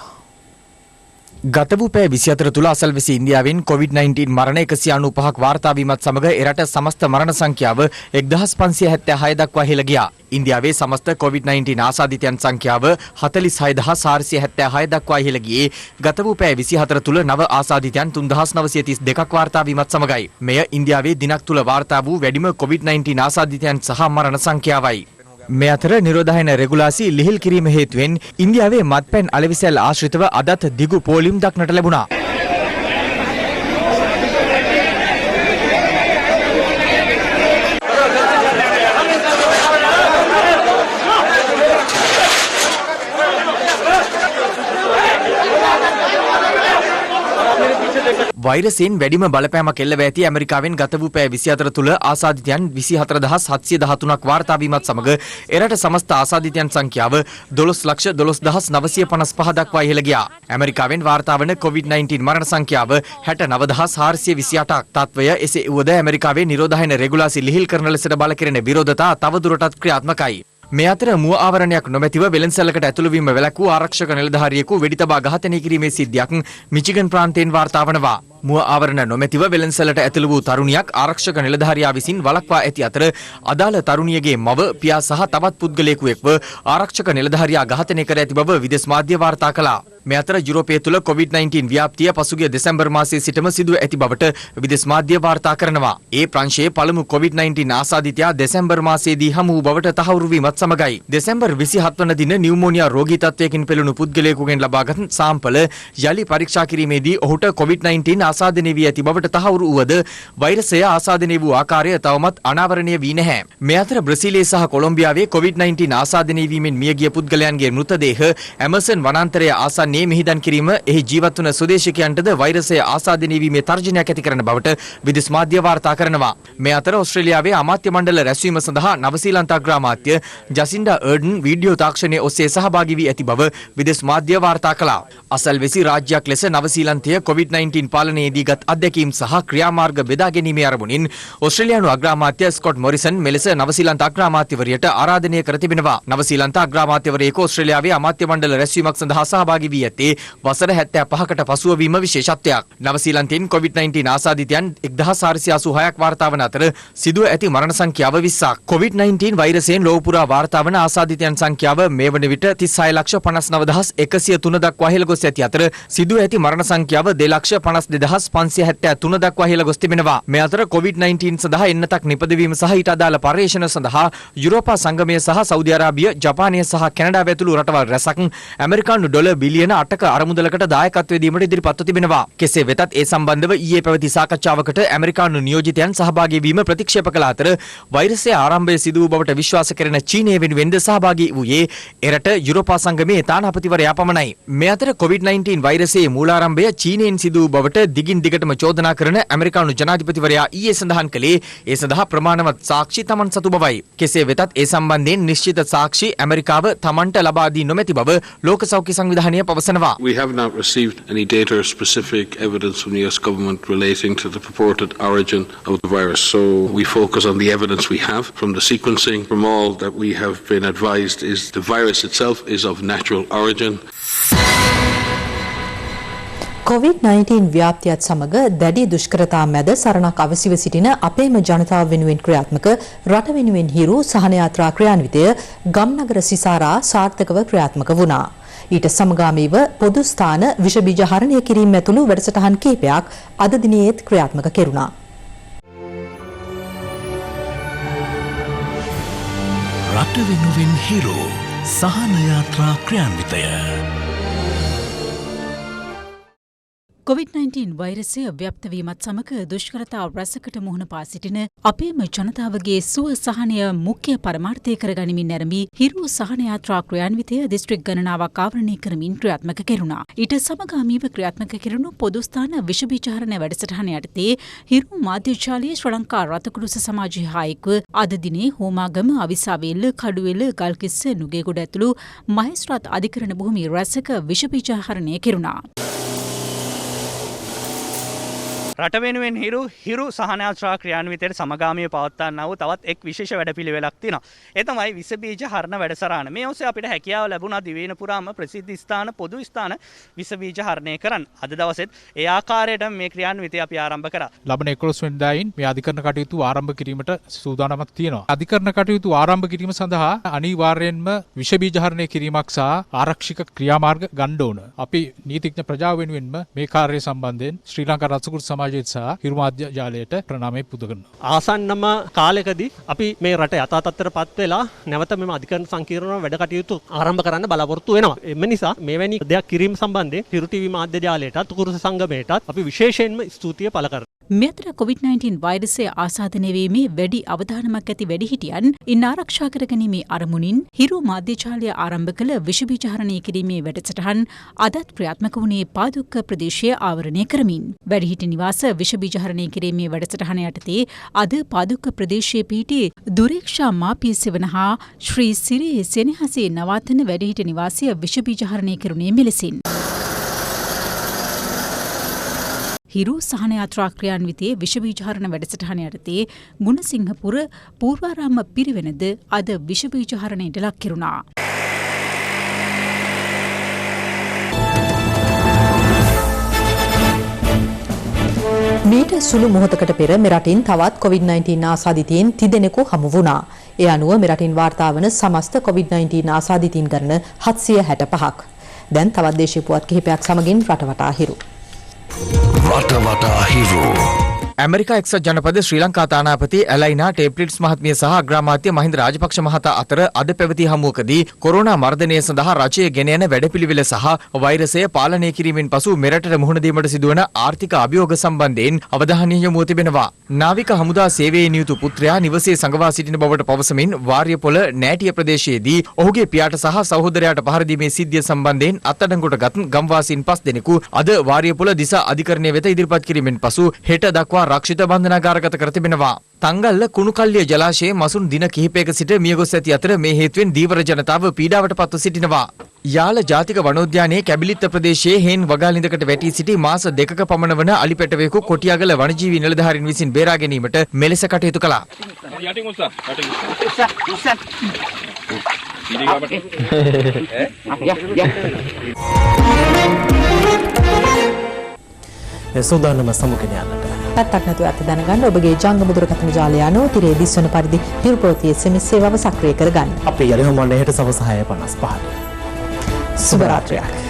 ගත වූ පැය 24 තුල අසල්වැසි ඉන්දියාවෙන් COVID-19 මරණ 195ක් වාර්තා වීමත් සමග එරට සමස්ත මරණ සංඛ්‍යාව 1576 දක්වා ඉහළ ගියා. ඉන්දියාවේ සමස්ත COVID-19 ආසාදිතයන් සංඛ්‍යාව 46476 දක්වා ඉහළ ගියේ ගත වූ පැය 24 තුල නව ආසාදිතයන් 3932ක් වාර්තා වීමත් සමගයි. මෙය ඉන්දියාවේ දිනක් තුල වාර්තා වූ වැඩිම COVID-19 ආසාදිතයන් සහ මරණ සංඛ්‍යාවයි. මේ අතර නිරෝධායන රෙගුලාසි ලිහිල් කිරීම හේතුවෙන් ඉන්දියාවේ මත්පැන් අලෙවිසැල් ආශ්‍රිතව අදත් දිගු පෝලිම් දක්නට ලැබුණා. වෛරසයෙන් වැඩිම බලපෑමක් එල්ල ඇති ඇමරිකාවෙන් ගත වූ පැය 24 තුල ආසාදිතයන් 24713ක් වාර්තා වීමත් සමග එරට සමස්ත ආසාදිතයන් සංඛ්‍යාව 12,12955 දක්වා ඉහළ ගියා. ඇමරිකාවෙන් වාර්තා වන COVID-19 මරණ සංඛ්‍යාව 69428ක්. තත්වය එසේ වුවද ඇමරිකාවේ නිරෝධායන රෙගුලාසි ලිහිල් කරන ලෙසට බල කෙරෙන විරෝධතා තවදුරටත් ක්‍රියාත්මකයි. මේ අතර මුව ආවරණයක් නොමැතිව වෙළඳසැලකට ඇතුළු වීම වැළැක්වූ ආරක්ෂක නිලධාරියෙකු වෙඩි තබා ඝාතනය කිරීමේ සිද්ධියක් මිචිගන් ප්‍රාන්තයෙන් වාර්තා වනවා. මුව ආවරණ නොමැතිව වෙළඳසැලට ඇතුළු වූ තරුණියක් ආරක්ෂක නිලධාරියා විසින් වළක්වා ඇති අතර අදාළ තරුණියගේ මව, පියා සහ තවත් පුද්ගලයෙකු එක්ව ආරක්ෂක නිලධාරියා ඝාතනය කර ඇති බව විදේශ මාධ්‍ය වාර්තා කළා. මේ අතර යුරෝපය තුළ COVID-19 ව්‍යාප්තිය පසුගිය දෙසැම්බර් මාසයේ සිටම සිදුව ඇති බවට විදේශ මාධ්‍ය වාර්තා කරනවා. ඒ ප්‍රංශයේ පළමු COVID-19 ආසාදිතයා දෙසැම්බර් මාසයේදී හමු වූ බවට තහවුරු වීමත් සමගයි. දෙසැම්බර් 27 වන දින නියුමෝනියා රෝගී තත්ත්වයකින් පෙළුණු පුද්ගලයෙකුගෙන් ලබාගත් සාම්පල යලි පරීක්ෂා කිරීමේදී ඔහුට COVID-19 ආසාදනය වී ඇති බවට තහවුරු වුවද වෛරසය ආසාදනය වූ ආකාරය තවමත් අනාවරණය වී නැහැ. මේ අතර බ්‍රසීලයේ සහ කොලොම්බියාවේ COVID-19 ආසාදනය වීමෙන් මියගිය පුද්ගලයන්ගේ මෘතදේහ ඇමසන් වනාන්තරය ආසන්නයේ මිහිදන් කිරීම එහි ජීවත් වන ස්වදේශිකයන්ටද වෛරසය ආසාදනය වීමේ තර්ජනයක් ඇති කරන බවට විදේශ මාධ්‍ය වාර්තා කරනවා. මේ අතර ඕස්ට්‍රේලියාවේ අමාත්‍ය මණ්ඩල රැස්වීම සඳහා නවසීලන්ත අග්‍රාමාත්‍ය ජසින්ඩා අර්ඩන් වීඩියෝ තාක්ෂණයේ ඔස්සේ සහභාගී වී ඇති බව විදේශ මාධ්‍ය වාර්තා කළා. අසල්වැසි රාජ්‍යයක් ලෙස නවසීලන්තය COVID-19 පාලනයේදී ගත් අත්දැකීම් සහ ක්‍රියාමාර්ග බෙදා ගැනීමේ අරමුණින් ඕස්ට්‍රේලියානු අග්‍රාමාත්‍ය ස්කොට් මොරිසන් මෙලෙස නවසීලන්ත අග්‍රාමාත්‍යවරියට ආරාධනය කර තිබෙනවා. නවසීලන්ත අග්‍රාමාත්‍යවරයෙකු ඕස්ට්‍රේලියාවේ අමාත්‍ය මණ්ඩල රැස්වීමක් සඳහා සහභාගී වී ඇත්තේ වසර 75කට පසුව වීම විශේෂත්වයක්. නවසීලන්තයෙන් COVID-19 ආසාදිතයන් 1486ක් වාර්තා වන අතර සිදුව ඇති මරණ සංඛ්‍යාව 20ක්. COVID-19 වෛරසයෙන් ලොව පුරා වාර්තා වන ආසාදිතයන් සංඛ්‍යාව මේ වන විට 36,59,103 දක්වා ඉහළ ගොස් ඇති අතර සිදුව ඇති මරණ සංඛ්‍යාව 2,52,573 දක්වා ඉහළ ගොස් තිබෙනවා. මේ අතර COVID-19 සඳහා එන්නතක් නිපදවීම සහ ඊට අදාළ පර්යේෂණ සඳහා යුරෝපා සංගමය සහ සෞදි අරාබිය, ජපානය සහ කැනඩාව ඇතුළු රටවල් රැසක් ඇමරිකානු ඩොලර් බිලියන 8ක අරමුදලකට දායකත්වය දීමට ඉදිරිපත්ව තිබෙනවා. කෙසේ වෙතත් ඒ සම්බන්ධව ඊයේ පැවති සාකච්ඡාවකට ඇමරිකානු නියෝජිතයන් සහභාගී වීම ප්‍රතික්ෂේප කළ අතර වෛරසය ආරම්භය සිදු වූ බවට විශ්වාස කරන චීනය වෙනුවෙන්ද සහභාගී වූයේ එරට යුරෝපා සංගමයේ තානාපතිවරයා පමණයි. මේ අතර COVID-19 වෛරසයේ මූලාරම්භය චීනයෙන් සිදු වූ බවට දිගින් දිගටම චෝදනා කරන ඇමරිකානු ජනාධිපතිවරයා ඊයේ සඳහන් කළේ ඒ සඳහා ප්‍රමාණවත් සාක්ෂි තමන් සතු බවයි. කෙසේ වෙතත් ඒ සම්බන්ධයෙන් නිශ්චිත සාක්ෂි ඇමරිකාව තමන්ට ලබා දී නොමැති බව ලෝක සෞඛ්‍ය සංවිධානය පවසනවා. We have not received any data or specific evidence from the US government relating to the purported origin of the virus. So we focus on the evidence we have from the sequencing. From all that we have been advised is the virus itself is of natural origin. COVID-19 ව්‍යාප්තියත් සමග දැඩි දුෂ්කරතා මැද සරණක් අවසිව සිටින අපේම ජනතාව වෙනුවෙන් ක්‍රියාත්මක රට වෙනුවෙන් හිරු සහන යාත්‍රා ක්‍රියාන්විතය ගම්නගර සිසාරා සාර්ථකව ක්‍රියාත්මක වුණා. ඊට සමගාමීව පොදු ස්ථාන විෂ බීජ හරණය කිරීම ඇතුළු වැඩසටහන් කිහිපයක් අද දිනයේත් ක්‍රියාත්මක කෙරුණා. රට වෙනුවෙන් හිරු සහන යාත්‍රා ක්‍රියාන්විතය COVID-19 වෛරසය ව්‍යාප්ත වීමත් සමග දුෂ්කරතා රැසකට මුහුණ පා සිටින අපේම ජනතාවගේ සුව සහනය මුඛ්‍ය පරමාර්ථය කරගනිමින් නැරඹී හිරු සහන යාත්‍රා ක්‍රියාන්විතය දිස්ත්‍රික් ගණනාවක් ආවරණය කරමින් ක්‍රියාත්මක කෙරුණා. ඊට සමගාමීව ක්‍රියාත්මක කෙරුණු පොදු ස්ථාන විෂ බීජ හරණ වැඩසටහන යටතේ හිරු මාධ්‍යජාලයේ ශ්‍රී ලංකා රතකුරුස සමාජය හා එක්ව අද දිනේ හෝමාගම, අවිසාවේල්ල, කඩුවෙල, ගල්කිස්ස, නුගේගොඩ ඇතුළු මහේස්ත්‍රාත් අධිකරණ භූමි රැසක විෂ බීජ හරණය කෙරුණා. රට වෙනුවෙන් හිරු සහනයාත්‍රා ක්‍රියාන්විතයට සමගාමීව පවත්වන්නා වූ තවත් එක් විශේෂ වැඩපිළිවෙලක් තියෙනවා. ඒ තමයි විස බීජ හරණ වැඩසටහන. මේ ඔස්සේ අපිට හැකියාව ලැබුණා දිවයින පුරාම ප්‍රසිද්ධ ස්ථාන පොදු ස්ථාන විස බීජ හරණය කරන්න. අද දවසෙත් ඒ ආකාරයට මේ ක්‍රියාන්විතය අපි ආරම්භ කරා. ලබන 11 වෙනිදායින් මේ අධිකරණ කටයුතු ආරම්භ කිරීමට සූදානමක් තියෙනවා. අධිකරණ කටයුතු ආරම්භ කිරීම සඳහා අනිවාර්යයෙන්ම විෂ බීජ හරණය කිරීමක් සහ ආරක්ෂක ක්‍රියාමාර්ග ගන්න ඕන. අපි නීතිඥ ප්‍රජාව වෙනුවෙන්ම මේ කාර්යය සම්බන්ධයෙන් ශ්‍රී ලංකා රත්සකුරු සමාජයේ සහ හිරු මාධ්‍ය ජාලයට ප්‍රණාමය පුද කරනවා. ආසන්නම කාලයකදී අපි මේ රට යථා තත්ත්වයටපත් වෙලා නැවත මෙම අධිකරණ සංකීර්ණ වැඩ කටයුතු ආරම්භ කරන්න බලාපොරොත්තු වෙනවා. එම නිසා මෙවැනි දෙයක් කිරීම සම්බන්ධයෙන් හිරු ටීවී මාධ්‍ය ජාලයටත් කුරුස සංගමයටත් අපි විශේෂයෙන්ම ස්තුතිය පළ කරනවා. මෙතර COVID-19 වෛරසය ආසාදනය වීමේ වැඩි අවධානමක් ඇති වැඩිහිටියන් ඉන් ආරක්ෂා කර ගැනීමේ අරමුණින් හිරු මාධ්‍යජාලය ආරම්භ කළ විෂ බීජ හරණය කිරීමේ වැඩසටහන් අදත් ක්‍රියාත්මක වුණේ පාදුක්ක ප්‍රදේශය ආවරණය කරමින්. වැඩිහිටි නිවාස විෂ බීජ හරණය කිරීමේ වැඩසටහන යටතේ අද පාදුක්ක ප්‍රදේශයේ පිහිටි දුරේක්ෂා මාපිය සෙවණ හා ශ්‍රී සිරේ සෙනෙහසේ නවාතන වැඩිහිටි නිවාසය විෂ බීජ හරණය කෙරුණේ මෙලෙසින්. හිරු සහන යාත්‍රා ක්‍රියාන්විතයේ විෂ බීජ හරණ වැඩසටහන යටතේ ගුණසිංහපුර පූර්වාරාම පිරිවෙනද අද විෂ බීජ හරණයට ලක් කෙරුණා. මීට සුළු මොහොතකට පෙර මෙරටින් තවත් COVID-19 ආසාදිතයින් තිදෙනෙකු හමු වුණා. ඒ අනුව මෙරටින් වාර්තා වන සමස්ත COVID-19 ආසාදිතයින් ගණන 765ක්. දැන් තවත් දේශීය පුවත් කිහිපයක් සමගින් රටවටා හිරු. රටවටා හිරු. ඇමරිකා එක්සත් ජනපද ශ්‍රී ලංකා තානාපති ඇලයිනා ටේප්ලිට්ස් මහත්මිය සහ අග්‍රාමාත්‍ය මහින්ද රාජපක්ෂ මහතා අතර අද පැවති හමුවකදී කොරෝනා මර්ධනය සඳහා රජය ගෙන යන වැඩපිළිවෙල සහ වෛරසය පාලනය කිරීමෙන් පසු මෙරටට මුහුණ දීමට සිදුවන ආර්ථික අභියෝග සම්බන්ධයෙන් අවධානය යොමු තිබෙනවා. නාවික හමුදා සේවයේ නියුතු පුත්‍රයා නිවසේ සංගවා සිටින බවට පවසමින් වාරියපොළ නෑටිය ප්‍රදේශයේදී ඔහුගේ පියාට සහ සහෝදරයාට පහර දීමේ සිද්ධිය සම්බන්ධයෙන් අත්අඩංගුවට ගත් ගම්වාසීන් 5 දෙනෙකු අද වාරියපොළ දිසා අධිකරණය වෙත ඉදිරිපත් කිරීමෙන් පසු හෙට දක්වා රක්ෂිත බන්ධනාගාරගත කර තිබෙනවා. තංගල්ල කුණුකල්ලිය ජලාශයේ මසුන් දින කිහිපයක සිට මියගොස් ඇති අතර මේ හේතුවෙන් දීවර ජනතාව පීඩාවට පත්ව සිටිනවා. යාල ජාතික වනෝද්‍යානයේ කැබිලිත්ත ප්‍රදේශයේ හේන් වගාලින්දකට වැටී සිටි මාස 2ක පමණ වන අලිපැටවෙකු කොටියාගල වනජීවී නිලධාරීන් විසින් බේරා ගැනීමට මෙලෙස කටයුතු කළා. සූදානම සමුගෙන යන්නට. පැත්තක් නැතුව ඇත්ත දැනගන්න ඔබගේ ජංගම දුරකථන ජාලය අනුව තිරේ දිස්වන පරිදි හිරුපොතේ SMS සේවාව සක්‍රිය කරගන්න. අපේ යලිහොමන්නේ හෙට සවස් 6:55ට. සුබ රාත්‍රියක්.